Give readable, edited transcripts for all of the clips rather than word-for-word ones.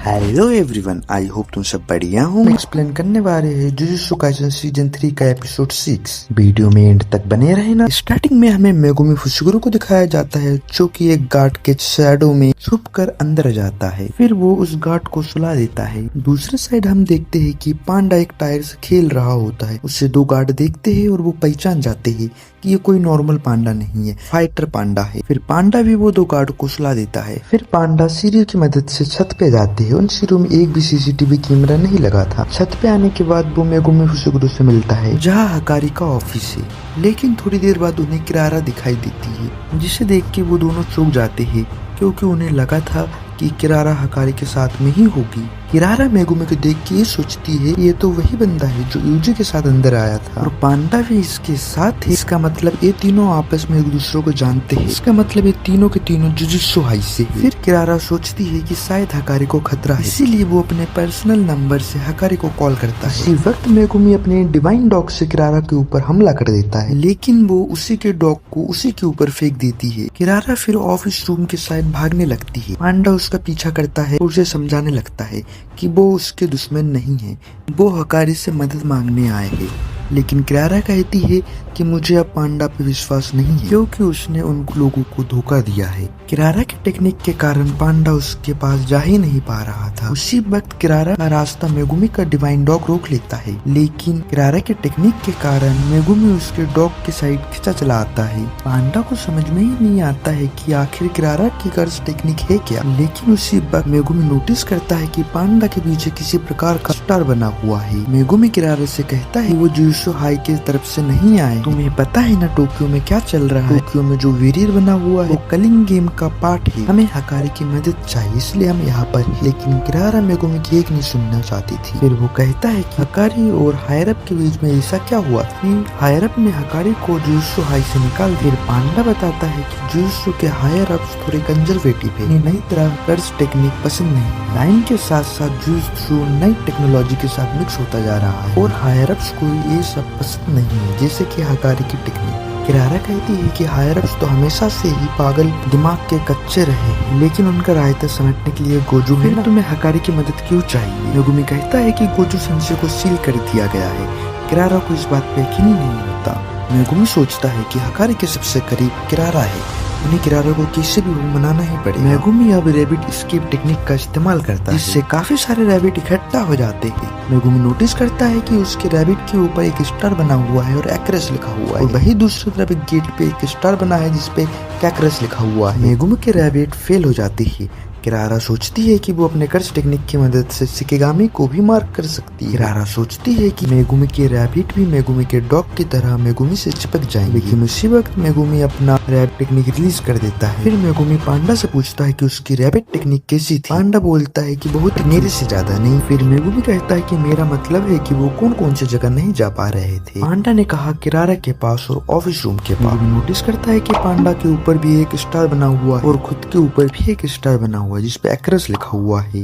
Hello everyone, I hope तुम सब बढ़िया हो। एक्सप्लेन करने वाले हैं जुजुत्सु काइसेन सीजन 3 का एपिसोड 6। वीडियो में एंड तक बने रहना। स्टार्टिंग में हमें मेगुमी फुशिगुरु को दिखाया जाता है जो कि एक गार्ड के शैडो में छुप कर अंदर जाता है। फिर वो उस गार्ड को सुला देता है। दूसरे साइड हम देखते हैं कि पांडा एक टायर से खेल रहा होता है। उससे दो गार्ड देखते हैं और वो पहचान जाते हैं कि ये कोई नॉर्मल पांडा नहीं है, फाइटर पांडा है। फिर पांडा भी वो दो गार्ड को सुला देता है। फिर पांडा सीढ़ियों की मदद से छत पे जाते हैं। उन सीढ़ियों में एक भी सीसीटीवी कैमरा नहीं लगा था। छत पे आने के बाद वो मेगुमी फुशिगुरु से मिलता है जहाँ हकारी का ऑफिस है। लेकिन थोड़ी देर बाद उन्हें किरारा दिखाई देती है, जिसे देख के वो दोनों चौंक जाते हैं क्योंकि उन्हें लगा था कि किरारा हकारी के साथ में ही होगी। किरारा मेगुमी को देख के ये सोचती है ये तो वही बंदा है जो यूजी के साथ अंदर आया था और पांडा भी इसके साथ है। इसका मतलब ये तीनों आपस में एक दूसरे को जानते हैं। इसका मतलब ये तीनों के तीनों जुजुत्सु हाई से है। फिर किरारा सोचती है कि शायद हकारी को खतरा है, इसीलिए वो अपने पर्सनल नंबर से हकारी को कॉल करता है। इसी वक्त मेगुमी अपने डिवाइन डॉग से किरारा के ऊपर हमला कर देता है, लेकिन वो उसी के डॉग को उसी के ऊपर फेंक देती है। किरारा फिर ऑफिस रूम के साइड भागने लगती है। पांडा उसका पीछा करता है और उसे समझाने लगता है कि वो उसके दुश्मन नहीं है, वो हकारी से मदद मांगने आए हैं। लेकिन किरारा कहती है कि मुझे अब पांडा पे विश्वास नहीं है क्योंकि उसने उन लोगों को धोखा दिया है। किरारा के टेक्निक के कारण पांडा उसके पास जा ही नहीं पा रहा था। उसी वक्त किरारा का रास्ता मेगुमी का डिवाइन डॉग रोक लेता है, लेकिन किरारा के टेक्निक के कारण मेगुमी उसके डॉग के साइड खींचा चला आता है। पांडा को समझ में ही नहीं आता है कि आखिर किरारा की कर्ज टेक्निक है क्या। लेकिन उसी वक्त मेगुमी नोटिस करता है कि पांडा के पीछे किसी प्रकार का स्टार बना हुआ है। मेगुमी किरारा से कहता है वो जुजुत्सु हाई की तरफ से नहीं आए। तुम्हें पता है ना टोक्यो में क्या चल रहा है? टोक्यो में जो वेरियर बना हुआ है वो कलिंग गेम का पार्ट है। हमें हकारी की मदद चाहिए, इसलिए हम यहाँ पर हैं। लेकिन किरारा मेगुमी की एक नहीं सुनना चाहती थी। फिर वो कहता है कि हकारी और हायरअप के बीच में ऐसा क्या हुआ। फिर हायरअप ने हकारी को जुजुत्सु हाई से निकाल। फिर पांडा बताता है कि जुजुत्सु के हायर अप्स थोड़े कंजर्वेटिव है, नई तरह कर्ज टेक्निक पसंद नहीं। लाइन के साथ साथ जुजुत्सु नई टेक्नोलॉजी के साथ मिक्स होता जा रहा है और हायर अप्स को ये सब पसंद नहीं है, जैसे कि हकारी की टेक्निक। किरारा कहती है कि हायर अप्स तो हमेशा से ही पागल दिमाग के कच्चे रहे हैं, लेकिन उनका रायता समेटने के लिए गोजू है। तुम्हें हकारी की मदद क्यों चाहिए? मेगुमी कहता है कि गोजू सेंसे को सील कर दिया गया है। किरारा को इस बात पे यकीन नहीं होता। मेगुमी सोचता है कि हकारी के सबसे करीब किरारा है, उन्हें किरारा को किसी भी मनाना ही पड़ेगा। मेगुमी अब रैबिट एस्केप टेक्निक का इस्तेमाल करता है, जिससे काफी सारे रैबिट इकट्ठा हो जाते हैं। मेगुमी नोटिस करता है कि उसके रैबिट के ऊपर एक स्टार बना हुआ है और एक्रेस लिखा हुआ है। वही दूसरी तरफ एक गेट पे एक स्टार बना है जिसपे कैक्रेस लिखा हुआ है। मेगुमी के रैबिट फेल हो जाती है। किरारा सोचती है कि वो अपने कर्ज टेक्निक की मदद से शिकेगामी को भी मार्क कर सकती है। किरारा सोचती है कि मेगुमी के रैबिट भी मेगुमी के डॉग की तरह मेगुमी से चिपक जाएंगे। लेकिन उसी वक्त मेगुमी अपना रैबिट टेक्निक रिलीज कर देता है। फिर मेगुमी पांडा से पूछता है कि उसकी रैबिट टेक्निक कैसी थी। पांडा बोलता है कि बहुत मेरे से ज्यादा नहीं। फिर मेगुमी कहता है कि मेरा मतलब है कि वो कौन कौन सी जगह नहीं जा पा रहे थे। पांडा ने कहा किरारा के पास और ऑफिस रूम के पास। नोटिस करता है कि पांडा के ऊपर भी एक स्टार बना हुआ है और खुद के ऊपर भी एक स्टार बना हुआ है जिसपे एक्रेस लिखा हुआ है।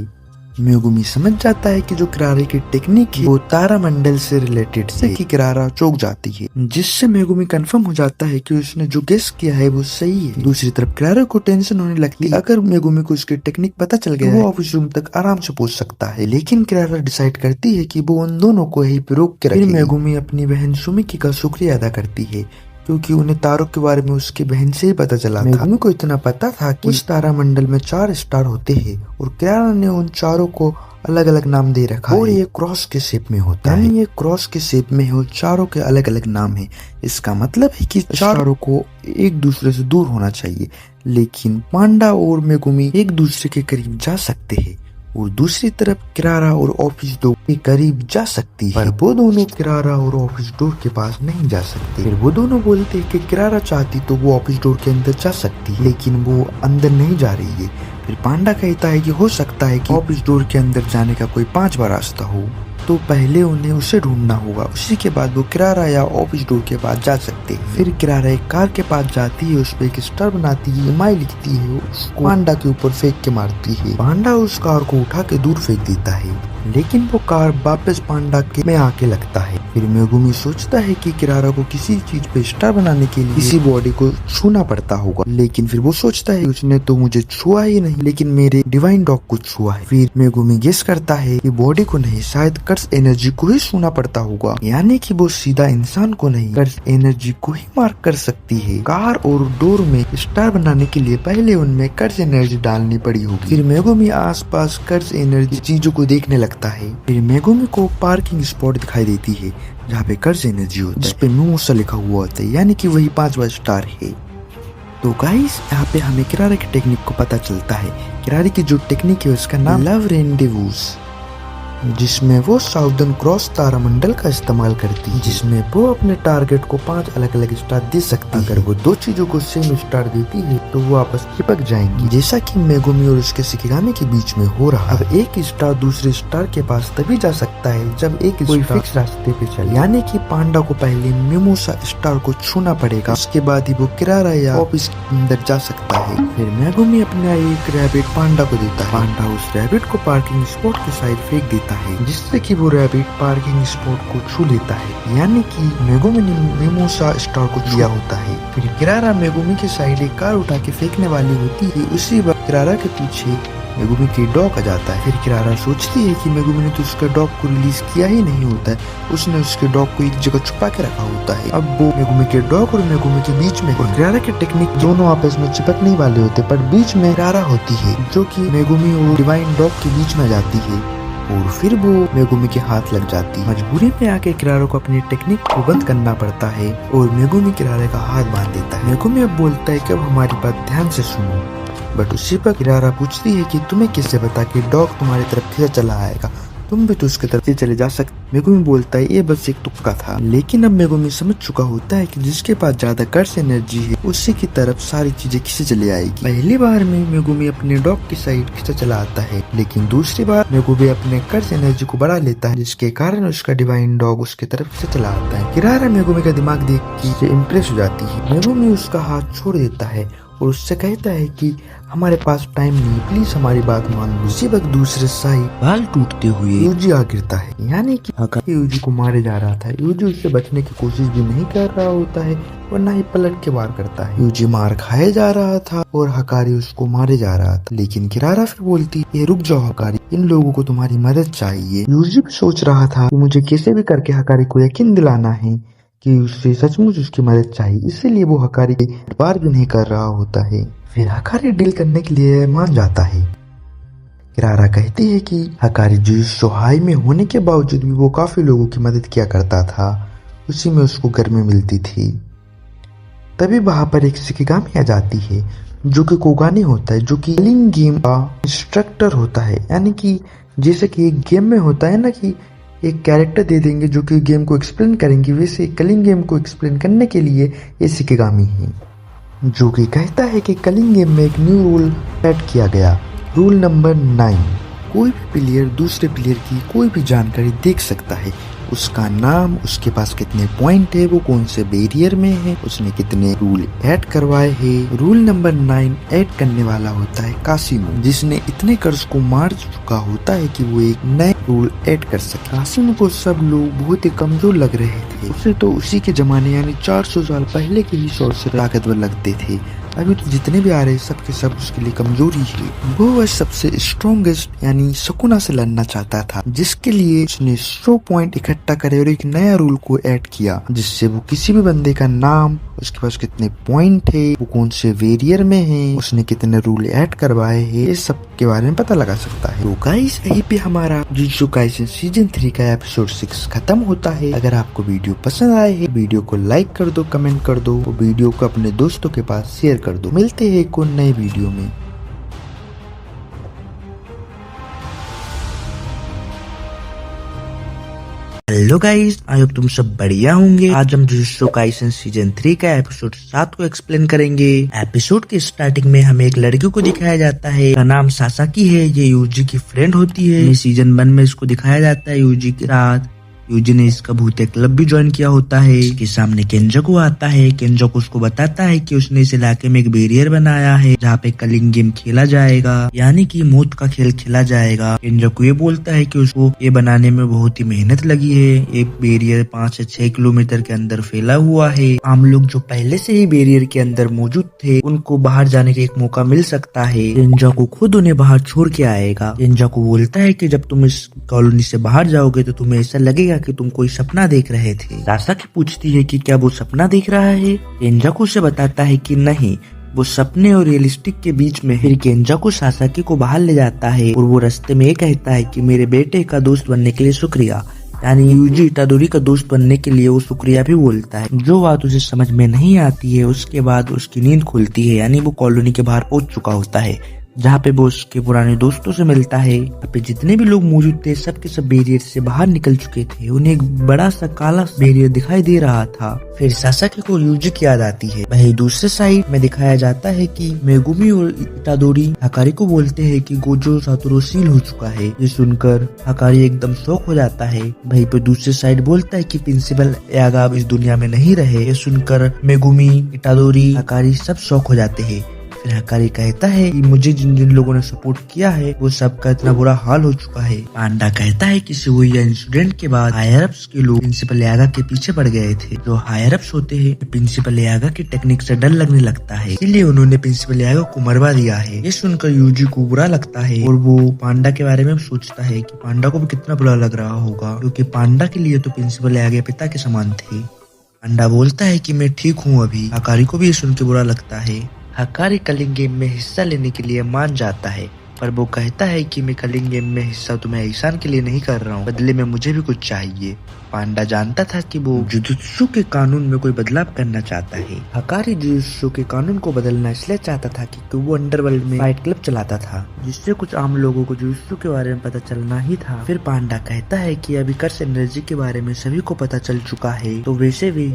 मेगुमी समझ जाता है कि जो किरारे की टेक्निक है वो तारा मंडल से रिलेटेड है कि किरारा चौंक जाती है, जिससे मेगुमी कंफर्म हो जाता है कि उसने जो गेस किया है वो सही है। दूसरी तरफ किरारा को टेंशन होने लगती है, अगर मेगुमी को उसकी टेक्निक पता चल गया वो ऑफिस रूम तक आराम से पहुंच सकता है। लेकिन किरारा डिसाइड करती है कि वो उन दोनों को यहीं पे रोक के रखेगी। मेगुमी अपनी बहन सुमिकी का शुक्रिया अदा करती है क्योंकि उन्हें तारों के बारे में उसकी बहन से ही पता चला था। मेगुमी को इतना पता था कि उस तारा मंडल में 4 स्टार होते हैं और किरारा ने उन चारों को अलग अलग नाम दे रखा और ये क्रॉस के शेप में होता है। ये क्रॉस के शेप में है और चारों के अलग अलग नाम है। इसका मतलब है कि चारों को एक दूसरे से दूर होना चाहिए, लेकिन पांडा और मेगुमी एक दूसरे के करीब जा सकते हैं और दूसरी तरफ किरारा और ऑफिस डोर के करीब जा सकती है, पर वो दोनों किरारा और ऑफिस डोर के पास नहीं जा सकते। फिर वो दोनों बोलते हैं कि किरारा चाहती तो वो ऑफिस डोर के अंदर जा सकती है, लेकिन वो अंदर नहीं जा रही है। फिर पांडा कहता है कि हो सकता है कि ऑफिस डोर के अंदर जाने का कोई 5वां रास्ता हो, तो पहले उन्हें उसे ढूंढना होगा, उसी के बाद वो किरारा या ऑफिस डोर के पास जा सकते हैं। फिर किरारा एक कार के पास जाती है, उस पर एक स्टार बनाती है, EMI लिखती है, उसको पांडा के ऊपर फेंक के मारती है। पांडा उस कार को उठा के दूर फेंक देता है, लेकिन वो कार वापस पांडा के में आके लगता है। फिर मेगुमी सोचता है कि किरारा को किसी चीज पे स्टार बनाने के लिए इसी बॉडी को छूना पड़ता होगा, लेकिन फिर वो सोचता है उसने तो मुझे छुआ ही नहीं, लेकिन मेरे डिवाइन डॉग को छुआ है। फिर मेगुमी गेस करता है कि बॉडी को नहीं, शायद कर्स एनर्जी को ही छूना पड़ता होगा, यानी कि वो सीधा इंसान को नहीं कर्स एनर्जी को ही मार्क कर सकती है। कार और डोर में स्टार बनाने के लिए पहले उनमें कर्स एनर्जी डालनी पड़ी होगी। फिर मेगुमी आसपास कर्स एनर्जी चीजों को देखने लगता है। फिर मेगुमी को पार्किंग स्पॉट दिखाई देती है जहाँ पे कर्स एनर्जी होता है, जिसपे मिमोसा लिखा हुआ होता है, यानी कि वही 5वां स्टार है। तो गाइस यहाँ पे हमें किरारा की टेक्निक को पता चलता है। किरारे की जो टेक्निक है उसका नाम लव रेंडेवूज, जिसमें वो साउदर्न क्रॉस तारामंडल का इस्तेमाल करती है, जिसमें वो अपने टारगेट को 5 अलग अलग स्टार दे सकती है। अगर वो 2 चीजों को सेम स्टार देती है तो वो आपस चिपक जाएंगी, जैसा कि मेगुमी और उसके शिकिगामी के बीच में हो रहा। अब एक स्टार दूसरे स्टार के पास तभी जा सकता है जब एक कोई फिक्स रास्ते पे चले, यानी कि पांडा को पहले मिमोसा स्टार को छूना पड़ेगा, उसके बाद ही वो किरारा या ऑफिस के अंदर जा सकता है। फिर मेगुमी अपना एक रैबिट पांडा को देता है। पांडा उस रैबिट को पार्किंग स्पॉट के साइड फेंक देता है, जिससे कि वो रैबिट पार्किंग स्पॉट को छू लेता है, यानी कि मेगुमी ने मिमोसा स्टार को दिया होता है। फिर किरारा मेगुमी के साइड एक कार उठा के फेंकने वाली होती है। उसी वक्त किरारा के पीछे मेगुमी की डॉग आ जाता है। फिर किरारा सोचती है कि मेगुमी ने तो उसके डॉग को रिलीज किया ही नहीं होता है, उसने उसके डॉग को एक जगह छुपा के रखा होता है। अब वो मेगुमी के डॉग और मेगुमी के बीच में किरारा की टेक्निक दोनों आपस में चिपकने वाले होते, पर बीच में किरारा होती है जो कि मेगुमी और डिवाइन डॉग के बीच में जाती है और फिर वो मेगुमी के हाथ लग जाती है। मजबूरी में आके किरारा को अपनी टेक्निक को बंद करना पड़ता है और मेगुमी किरारे का हाथ बांध देता है। मेगुमी अब बोलता है कि अब हमारी बात ध्यान से सुनो, बट उसी पर किरारा पूछती है कि तुम्हें कैसे पता कि डॉग तुम्हारी तरफ फिर चला आएगा, तुम भी तो उसके तरफ से चले जा सकते। मेगुमी बोलता है ये बस एक तुक्का था, लेकिन अब मेगुमी समझ चुका होता है कि जिसके पास ज्यादा कर्स एनर्जी है उसी की तरफ सारी चीजें खींचे चले आएगी। पहली बार में मेगुमी अपने डॉग की साइड खींचा चला आता है, लेकिन दूसरी बार मेगुमी अपने कर्स एनर्जी को बढ़ा लेता है, जिसके कारण उसका डिवाइन डॉग उसके तरफ से चला आता है। किरारा मेगुमी का दिमाग देख के इम्प्रेस हो जाती है। मेगुमी उसका हाथ छोड़ देता है और उससे कहता है कि हमारे पास टाइम नहीं, प्लीज हमारी बात मान लो। उसी वक्त दूसरे साइड बाल टूटते हुए यूजी आ गिरता है, यानी कि हकारी यूजी को मारे जा रहा था। यूजी उससे बचने की कोशिश भी नहीं कर रहा होता है और न ही पलट के वार करता है। यूजी मार खाए जा रहा था और हकारी उसको मारे जा रहा था, लेकिन किरारा फिर बोलती है रुक जाओ हकारी, इन लोगों को तुम्हारी मदद चाहिए। यूजी भी सोच रहा था कि मुझे कैसे भी करके हकारी को यकीन दिलाना है कि उससे सचमुच उसकी मदद चाहिए, इसीलिए वो हकारी के बार भी नहीं कर रहा होता है। फिर हकारी डील करने के लिए मान जाता है। किरारा कहती है कि हकारी जो सोहाई में होने के बावजूद भी वो काफी लोगों की मदद किया करता था, उसी में उसको गर्मी मिलती थी। तभी वहां पर एक शिकिगामी आ जाती है जो कि कोगानी होता है, जो कि किलिंग गेम का इंस्ट्रक्टर होता है, यानी कि जैसे कि एक गेम में होता है ना कि एक कैरेक्टर दे देंगे जो कि गेम को एक्सप्लेन करेंगे, वैसे कलिंग गेम को एक्सप्लेन करने के लिए ये शिकिगामी है, जो कि कहता है कि कलिंग गेम में एक न्यू रूल ऐड किया गया, रूल नंबर 9। कोई भी प्लेयर दूसरे प्लेयर की कोई भी जानकारी देख सकता है, उसका नाम, उसके पास कितने पॉइंट है, वो कौन से बैरियर में है, उसने कितने रूल ऐड करवाए हैं। रूल नंबर 9 ऐड करने वाला होता है कासिनो, जिसने इतने कर्ज को मार चुका होता है कि वो एक नए रूल ऐड कर सके। कासिनो को सब लोग बहुत ही कमजोर लग रहे थे, उसे तो उसी के जमाने यानी 400 साल पहले के ही सॉर्सर ताकतवर लगते थे। अभी तो जितने भी आ रहे सब के सब उसके लिए कमजोरी है। वो वह सबसे स्ट्रॉन्गेस्ट यानी शकुना से लड़ना चाहता था, जिसके लिए उसने 100 पॉइंट इकट्ठा करे और एक नया रूल को ऐड किया, जिससे वो किसी भी बंदे का नाम, उसके पास कितने पॉइंट है, वो कौन से वेरियर में है, उसने कितने रूल ऐड करवाए हैं, ये सब के बारे में पता लगा सकता है। तो गाइस यहीं पे हमारा जुजुत्सु काइसेन सीजन 3 का एपिसोड 6 खत्म होता है। अगर आपको वीडियो पसंद आए है, वीडियो को लाइक कर दो, कमेंट कर दो, और वीडियो को अपने दोस्तों के पास शेयर कर दो। मिलते हैं एक और नए वीडियो में। हेलो गाइस, आई होप तुम सब बढ़िया होंगे। आज हम जुजुत्सु काइसेन सीजन 3 का एपिसोड 7 को एक्सप्लेन करेंगे। एपिसोड के स्टार्टिंग में हमें एक लड़की को दिखाया जाता है, इसका नाम सासाकी है, ये यूजी की फ्रेंड होती है। सीजन 1 में इसको दिखाया जाता है यूजी के साथ यूजी ने इसका भूतिया क्लब भी ज्वाइन किया होता है। इसके सामने केंजाकू आता है। केंजाकू उसको बताता है कि उसने इस इलाके में एक बैरियर बनाया है जहाँ पे कलिंग गेम खेला जाएगा, यानी कि मौत का खेल खेला जाएगा। केंजाकू ये बोलता है कि उसको ये बनाने में बहुत ही मेहनत लगी है। एक बैरियर 5 से 6 किलोमीटर के अंदर फैला हुआ है। आम लोग जो पहले से ही बैरियर के अंदर मौजूद थे उनको बाहर जाने का एक मौका मिल सकता है। केंजाकू खुद उन्हें बाहर छोड़ के आएगा। केंजाकू बोलता है कि जब तुम इस कॉलोनी से बाहर जाओगे तो तुम्हें ऐसा लगेगा कि तुम कोई सपना देख रहे थे। सासाकी पूछती है कि क्या वो सपना देख रहा है। केंजाकू से बताता है कि नहीं, वो सपने और रियलिस्टिक के बीच में है। फिर केंजाकू सासाकी को बाहर ले जाता है और वो रास्ते में ये कहता है कि मेरे बेटे का दोस्त बनने के लिए शुक्रिया, यानी यूजी इतादोरी का दोस्त बनने के लिए वो शुक्रिया भी बोलता है। जो बात उसे समझ में नहीं आती है उसके बाद उसकी नींद खुलती है, यानी वो कॉलोनी के बाहर पहुंच चुका होता है जहाँ पे वो उसके पुराने दोस्तों से मिलता है। यहाँ पे जितने भी लोग मौजूद थे सब के सब बैरियर से बाहर निकल चुके थे। उन्हें एक बड़ा सा काला बैरियर दिखाई दे रहा था। फिर सासाकी को यूजी की याद आती है। वहीं दूसरे साइड में दिखाया जाता है कि मेगुमी और इतादोरी हकारी को बोलते हैं कि गोजो सातोरू सील हो चुका है। ये सुनकर हकारी एकदम शॉक हो जाता है। वहीं पे दूसरे साइड बोलता है कि प्रिंसिपल यागा अब इस दुनिया में नहीं रहे। ये सुनकर मेगुमी, इतादोरी, हकारी सब शॉक हो जाते हैं। फिर हकारी कहता है कि मुझे जिन जिन लोगों ने सपोर्ट किया है वो सबका इतना बुरा हाल हो चुका है। पांडा कहता है कि शिबुया इंसिडेंट के बाद हायर अप्स के लोग प्रिंसिपल यागा के पीछे पड़ गए थे। जो हायर अप्स होते हैं प्रिंसिपल यागा की टेक्निक से डर लगने लगता है, इसलिए उन्होंने प्रिंसिपल यागा को मरवा दिया है। ये सुनकर यूजी को बुरा लगता है और वो पांडा के बारे में सोचता है कि पांडा को भी कितना बुरा लग रहा होगा, क्योंकि पांडा के लिए तो प्रिंसिपल यागा पिता के समान थे। पांडा बोलता है कि मैं ठीक हूँ अभी। हकारी को भी ये सुन के बुरा लगता है। हकारी कलिंग गेम में हिस्सा लेने के लिए मान जाता है, पर वो कहता है कि मैं कलिंग गेम में हिस्सा तुम्हें एहसान के लिए नहीं कर रहा हूँ, बदले में मुझे भी कुछ चाहिए। पांडा जानता था कि वो जुजुत्सु के कानून में कोई बदलाव करना चाहता है। हकारी जुजुत्सु के कानून को बदलना इसलिए चाहता था कि वो अंडरवर्ल्ड में फाइट क्लब चलाता था, जिससे कुछ आम लोगों को जुजुत्सु के बारे में पता चलना ही था। फिर पांडा कहता है कि अभी कर्स एनर्जी के बारे में सभी को पता चल चुका है, तो वैसे भी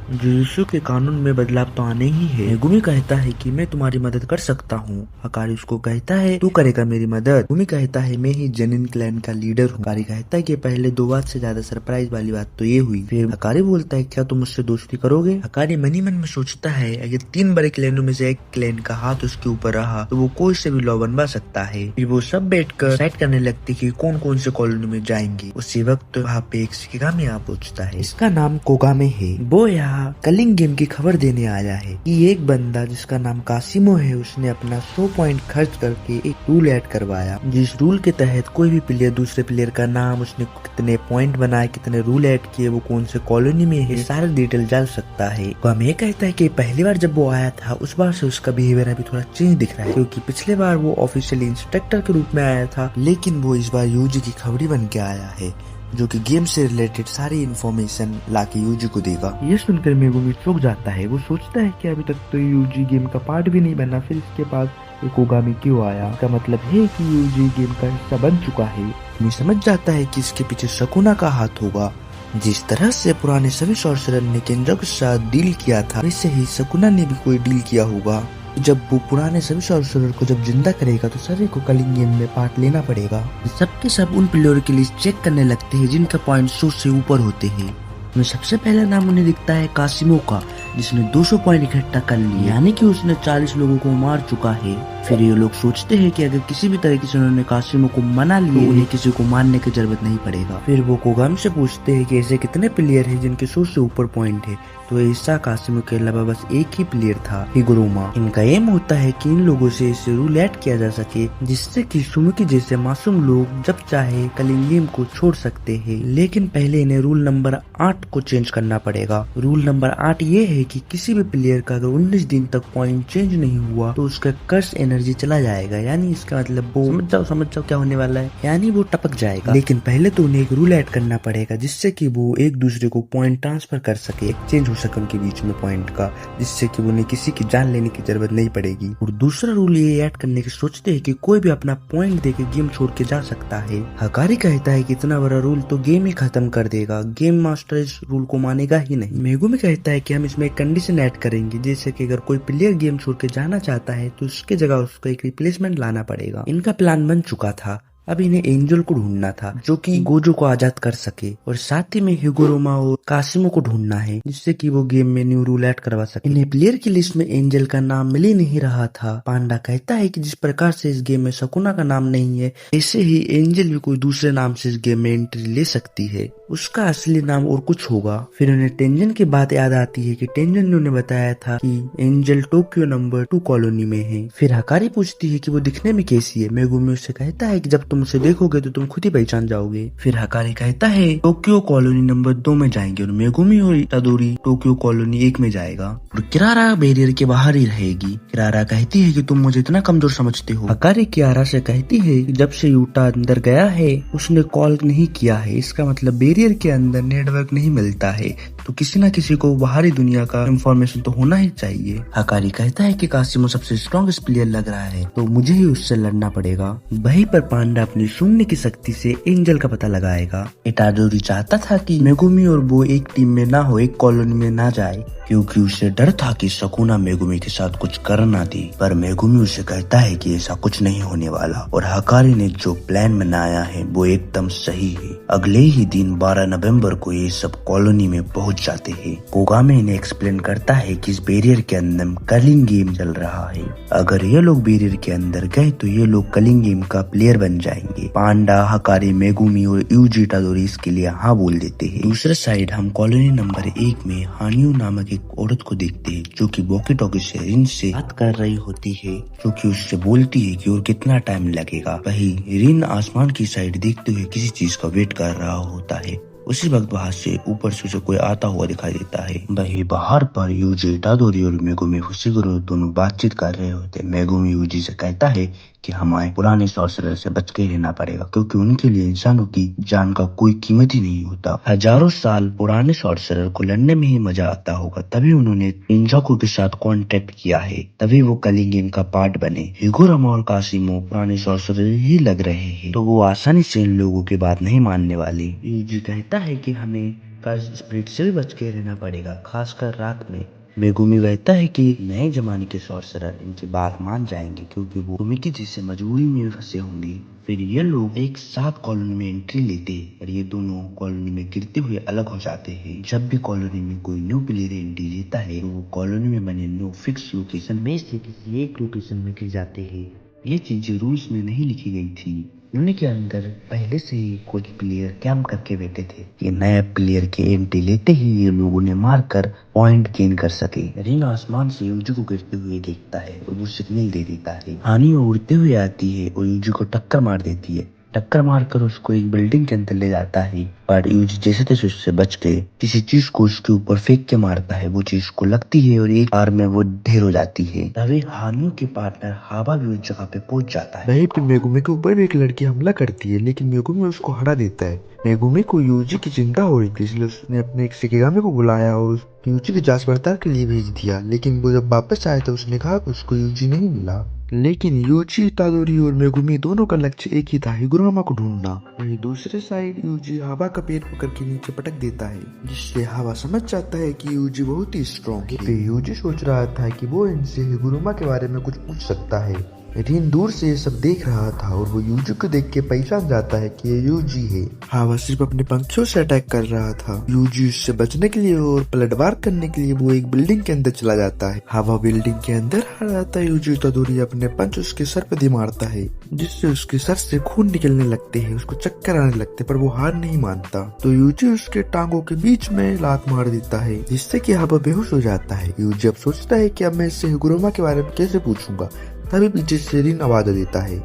जुजुत्सु के कानून में बदलाव तो आने ही है। मेगुमी कहता है कि मैं तुम्हारी मदद कर सकता हूँ। हकारी उसको कहता है तू करेगा मेरी मदद। मेगुमी कहता है मैं ही जेनिन क्लैन का लीडर हूँ। हकारी कहता है कि पहले 2 बात से ज्यादा सरप्राइज वाली बात तो ये हुई। फिर हकारी बोलता है क्या तुम मुझसे दोस्ती करोगे। हकारी मन ही मन में सोचता है अगर 3 बड़े क्लैनों में से एक क्लैन का हाथ उसके ऊपर रहा तो वो कोई से भी लॉ बनवा सकता है। फिर वो सब बैठकर डिसाइड करने लगते कि कौन कौन से कॉलोनी में जाएंगे। उसी वक्त वहाँ पे एक शिकिगामी यहाँ पहुँचता है। इसका नाम कोगामे है। वो यहाँ कलिंग गेम की खबर देने आया है कि एक बंदा जिसका नाम कासिमो है उसने अपना 100 पॉइंट खर्च करके एक रूल ऐड करवाया, जिस रूल के तहत कोई भी प्लेयर दूसरे प्लेयर का नाम, उसने कितने पॉइंट बनाए, कितने रूल ऐड किए, वो कौन से कॉलोनी में है, सारे डिटेल जान सकता है। वो हमें कहता है कि पहली बार जब वो आया था उस बार से उसका बिहेवियर अभी थोड़ा चेंज दिख रहा है, क्योंकि पिछले बार वो ऑफिशियली इंस्ट्रक्टर के रूप में आया था, लेकिन वो इस बार यूजी की खबरी बन के आया है जो कि गेम से रिलेटेड सारी इन्फॉर्मेशन लाके यूजी को देगा। ये सुनकर मेगुमी चौंक जाता है। वो सोचता है कि अभी तक तो यूजी गेम का पार्ट भी नहीं बना, फिर इसके पास एक कोगामी क्यों आया। इसका मतलब है कि यूजी गेम का हिस्सा बन चुका है। मैं समझ जाता है कि इसके पीछे सकुना का हाथ होगा। जिस तरह से पुराने सभी सॉर्सरर ने केंजाकू के साथ डील किया था, वैसे ही सकुना ने भी कोई डील किया होगा। जब वो पुराने सभी सॉर्सरर को जब जिंदा करेगा तो सभी को कलिंग गेम में पार्ट लेना पड़ेगा। सबके सब उन प्लेयर की लिस्ट चेक करने लगते हैं जिनका पॉइंट 100 से ऊपर होते हैं। में सबसे पहला नाम उन्हें दिखता है कासिमो का, जिसने 200 पॉइंट इकट्ठा कर लिए, यानी कि उसने 40 लोगों को मार चुका है। फिर ये लोग सोचते हैं कि अगर किसी भी तरीके से उन्होंने कासिमो को मना लिया तो उन्हें किसी को मारने की जरूरत नहीं पड़ेगा। फिर वो कोगामी से पूछते हैं कि ऐसे कितने प्लेयर हैं जिनके 100 से ऊपर पॉइंट है, तो ऐसा कासिमो के अलावा बस एक ही प्लेयर था, हिगुरुमा। इनका एम होता है कि इन लोगों से इसे रूल ऐड किया जा सके, जिससे कि सुमुकी जैसे मासूम लोग जब चाहे कलिंग गेम को छोड़ सकते हैं। लेकिन पहले इन्हें रूल नंबर 8 को चेंज करना पड़ेगा। रूल नंबर 8 ये है कि किसी भी प्लेयर का अगर 19 दिन तक पॉइंट चेंज नहीं हुआ तो उसका कर्स एनर्जी चला जाएगा, यानी इसका मतलब वो समझ जाओ क्या होने वाला है, यानी वो टपक जाएगा। लेकिन पहले तो उन्हें एक रूल ऐड करना पड़ेगा जिससे कि वो एक दूसरे को पॉइंट ट्रांसफर कर सके, चेंज हो सके उनके बीच में पॉइंट का, जिससे कि उन्हें किसी की जान लेने की जरूरत नहीं पड़ेगी। और दूसरा रूल ये ऐड करने की सोचते हैं कि कोई भी अपना पॉइंट देके गेम छोड़ के जा सकता है। हकारी कहता है कि इतना बड़ा रूल तो गेम ही खत्म कर देगा, गेम मास्टर इस रूल को मानेगा ही नहीं। मेगुमी कहता है कि हम इसमें एक कंडीशन ऐड करेंगे, जैसे कि अगर कोई प्लेयर गेम छोड़ के जाना चाहता है तो उसके जगह उसको एक रिप्लेसमेंट लाना पड़ेगा। इनका प्लान बन चुका था। अब इन्हें एंजल को ढूंढना था जो कि गोजो को आजाद कर सके, और साथ ही में हिगुरोमा और कासिमो को ढूंढना है जिससे कि वो गेम में न्यू रूल ऐड करवा सके। इन्हें प्लेयर की लिस्ट में एंजल का नाम मिल ही नहीं रहा था। पांडा कहता है कि जिस प्रकार से इस गेम में शकुना का नाम नहीं है, ऐसे ही एंजल भी कोई दूसरे नाम से इस गेम में एंट्री ले सकती है, उसका असली नाम और कुछ होगा। फिर उन्हें टेंजन की बात याद आती है कि टेंजन ने उन्हें बताया था कि एंजल टोक्यो नंबर 2 कॉलोनी में है। फिर हकारी पूछती है कि वो दिखने में कैसी है। मेगुमी उससे कहता है कि जब तुम उसे देखोगे तो तुम खुद ही पहचान जाओगे। फिर हकारी कहता है टोक्यो कॉलोनी नंबर 2 में जाएंगे, और मेगुमी और इतादोरी टोक्यो कॉलोनी 1 में जाएगा, और किरारा बैरियर के बाहर ही रहेगी। किरारा कहती है कि तुम मुझे इतना कमजोर समझते हो। हकारी कियारा से कहती है कि जब से यूटा अंदर गया है उसने कॉल नहीं किया है, इसका मतलब बैरियर के अंदर नेटवर्क नहीं मिलता है, तो किसी न किसी को बाहरी दुनिया का इंफॉर्मेशन तो होना ही चाहिए। हकारी कहता है कि कासिमो सबसे स्ट्रॉन्गेस्ट प्लेयर लग रहा है, तो मुझे ही उससे लड़ना पड़ेगा। वहीं पर पांडा अपनी सुनने की शक्ति से एंजल का पता लगाएगा। इतादोरी चाहता था कि मेगुमी और वो एक टीम में ना हो, एक कॉलोनी में ना जाए, क्योंकि उसे डर था कि शकुना मेगुमी के साथ कुछ कर ना दी। पर मेगुमी उसे कहता है कि ऐसा कुछ नहीं होने वाला, और हकारी ने जो प्लान बनाया है वो एकदम सही है। अगले ही दिन 12 नवंबर को ये सब कॉलोनी में पहुंच जाते हैं। कोगामे इन्हें एक्सप्लेन करता है कि इस बैरियर के अंदर कलिंग गेम चल रहा है, अगर ये लोग बैरियर के अंदर गए तो ये लोग कलिंग गेम का प्लेयर बन जाएंगे। पांडा, हकारी, मेगुमी और यूजी इतादोरी इसके लिए हाँ बोल देते हैं। दूसरे साइड हम कॉलोनी नंबर 1 में हानियो नामक एक औरत को देखते हैं जो कि वॉकी टॉकी से रिन से बात कर रही होती है, जो कि उससे बोलती है कि और कितना टाइम लगेगा। वही रिन आसमान की साइड देखते हुए किसी चीज का वेट कर रहा होता है। उसी वक्त बाहर से ऊपर से उसे कोई आता हुआ दिखाई देता है। वही बाहर पर यूजी इतादोरी और मेगुमी फुशिगुरो दोनों बातचीत कर रहे होते। मेगुमी यूजी से कहता है कि हमारे पुराने सॉर्सरर से बच के रहना पड़ेगा, क्योंकि उनके लिए इंसानों की जान का कोई कीमत ही नहीं होता। हजारों साल पुराने सॉर्सरर को लड़ने में ही मजा आता होगा, तभी उन्होंने इंजाकू के साथ कांटेक्ट किया है, तभी वो कलिंग गेम का पार्ट बने। हिगुरामा और कासिमो पुराने सॉर्सरर ही लग रहे हैं, तो वो आसानी से इन लोगों की बात नहीं मानने वाली। यूजी कहता है कि हमें कर्स स्पिरिट से भी बच के रहना पड़ेगा, खासकर रात में। मेगुमी कहता है कि नए जमाने के सॉर्सरर इनकी बात मान जाएंगे, क्योंकि वो तुमिकी जैसे मजबूरी में फंसे होंगे। फिर ये लोग एक साथ कॉलोनी में एंट्री लेते हैं, और ये दोनों कॉलोनी में गिरते हुए अलग हो जाते हैं। जब भी कॉलोनी में कोई न्यू प्लेयर एंट्री लेता है तो वो कॉलोनी में बने न्यू फिक्स लोकेशन में से किसी एक लोकेशन में गिर जाते हैं। ये चीजें रूल्स में नहीं लिखी गई थी, उनके अंदर पहले से ही कुछ प्लेयर कैंप करके बैठे थे कि नए प्लेयर के एंट्री लेते ही ये लोगों ने मारकर पॉइंट गेन कर सके। रिंग आसमान से यूजी को गिरते हुए देखता है और वो सिग्नल दे देता है। हानी उड़ते हुए आती है और यूजी को टक्कर मार देती है। टक्कर मारकर उसको एक बिल्डिंग के अंदर ले जाता है, पर यूजी जैसे तैसे उससे बच के किसी चीज को उसके ऊपर फेंक के मारता है। वो चीज को लगती है और एक बार में वो ढेर हो जाती है। तभी हानियों के पार्टनर हाबा भी उस जगह पे पहुंच जाता है। वहीं पे मेगुमी के ऊपर भी एक लड़की हमला करती है, लेकिन मेगुमी उसको हरा देता है। मेगुमी को यूजी की चिंता हो रही थी, इसलिए उसने अपने एक शिकिगामी को बुलाया और यूजी की जांच पड़ताल के लिए भेज दिया। लेकिन वो जब वापस आया तो उसने कहा कि उसको यूजी नहीं मिला। लेकिन यूजी, इतादोरी और मेगुमी दोनों का लक्ष्य एक ही था, हिगुरामा को ढूंढना। वहीं दूसरे साइड यूजी हावा का पैर पकड़ के नीचे पटक देता है, जिससे हावा समझ जाता है कि यूजी बहुत ही स्ट्रॉन्ग है। फिर यूजी सोच रहा था कि वो इनसे हिगुरामा के बारे में कुछ पूछ सकता है। रिन दूर से ये सब देख रहा था और वो यूजी को देख के पहचान जाता है कि ये यूजी है। हावा सिर्फ अपने पंखियों से अटैक कर रहा था। यूजी उससे बचने के लिए और पलटवार करने के लिए वो एक बिल्डिंग के अंदर चला जाता है। हावा बिल्डिंग के अंदर आ जाता है। यूजी इतादोरी अपने पंच उसके सर पे दे मारता है, जिससे उसके सर से खून निकलने लगते हैं। उसको चक्कर आने लगते, पर वो हार नहीं मानता। तो यूजी उसके टांगों के बीच में लात मार देता है, जिससे कि हावा बेहोश हो जाता है। यूजी अब सोचता है कि अब मैं इससे हिगुरामा के बारे में कैसे पूछूंगा। तभी पीछे से रिन आवाज देता है।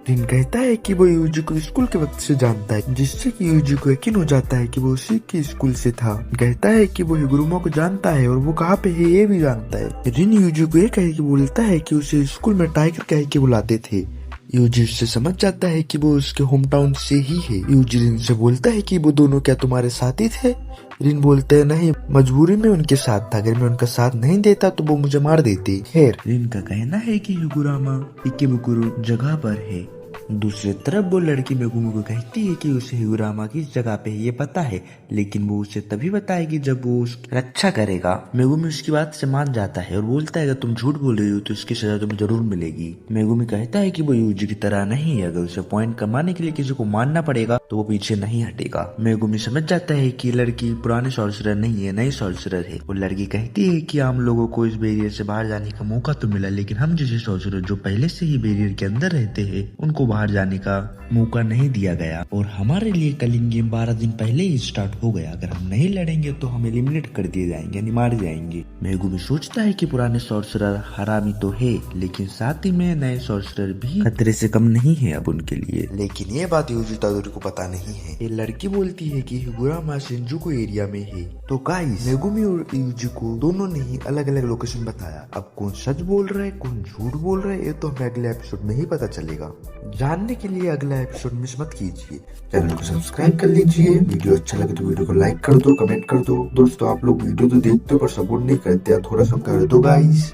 रिन कहता है कि वो यूजी को स्कूल के वक्त से जानता है, जिससे कि यूजी को यकीन हो जाता है कि वो उसी के स्कूल से था। कहता है कि वो हिगुरामा को जानता है और वो कहाँ पे है ये भी जानता है। रिन यूजी को ये कह के बोलता है कि उसे स्कूल में टाइगर कह के बुलाते थे। यूजी उससे समझ जाता है कि वो उसके होम टाउन से ही है। यूजी रिन से बोलता है कि वो दोनों क्या तुम्हारे साथी थे। रिन बोलते हैं नहीं, मजबूरी में उनके साथ था, अगर मैं उनका साथ नहीं देता तो वो मुझे मार देते। खैर, रिन का कहना है कि हिगुरामा इकिबुकुरो जगह पर है, दूसरी तरफ वो लड़की मेगुमी को कहती है कि उसे हिगुरामा की जगह पे ये पता है, लेकिन वो उसे तभी बताएगी जब वो उसकी रक्षा करेगा। मेगुमी उसकी बात से मान जाता है और बोलता है अगर तुम झूठ बोल रही हो तो इसकी सजा तुम्हें जरूर मिलेगी। मेगुमी कहता है कि वो यूजी की तरह नहीं है, अगर उसे पॉइंट कमाने के लिए किसी को मारना पड़ेगा तो वो पीछे नहीं हटेगा। मेगुमी समझ जाता है कि लड़की पुराने सॉर्सरर नहीं है, नई सॉर्सरर है। वो लड़की कहती है कि हम लोगों को इस बैरियर से बाहर जाने का मौका तो मिला, लेकिन हम जैसे सॉर्सरर जो पहले से ही बैरियर के अंदर रहते हैं उनको बाहर जाने का मौका नहीं दिया गया, और हमारे लिए कलिंग गेम 12 दिन पहले ही स्टार्ट हो गया। अगर हम नहीं लड़ेंगे तो हम एलिमिनेट कर दिए जाएंगे, यानी मार जाएंगे। मेगुमी सोचता है कि पुराने सॉर्सरर हरामी तो है, लेकिन साथ ही में नए सॉर्सरर भी खतरे से कम नहीं है अब उनके लिए। लेकिन ये बात यूजी इतादोरी को पता नहीं है। ये लड़की बोलती है कि हिगुरामा शिंजुकु एरिया में है। तो गाइस, मेगुमी और यूजी को दोनों ने ही अलग अलग लोकेशन बताया। अब कौन सच बोल रहा है कौन झूठ बोल रहा है ये तो हमें अगले एपिसोड में ही पता चलेगा। जानने के लिए अगला एपिसोड मिस मत कीजिए। चैनल को सब्सक्राइब कर लीजिए। वीडियो अच्छा लगे तो वीडियो को लाइक कर दो, कमेंट कर दो। दोस्तों, आप लोग वीडियो तो देखते हो पर सपोर्ट नहीं करते, थोड़ा सा कर दो गाइस।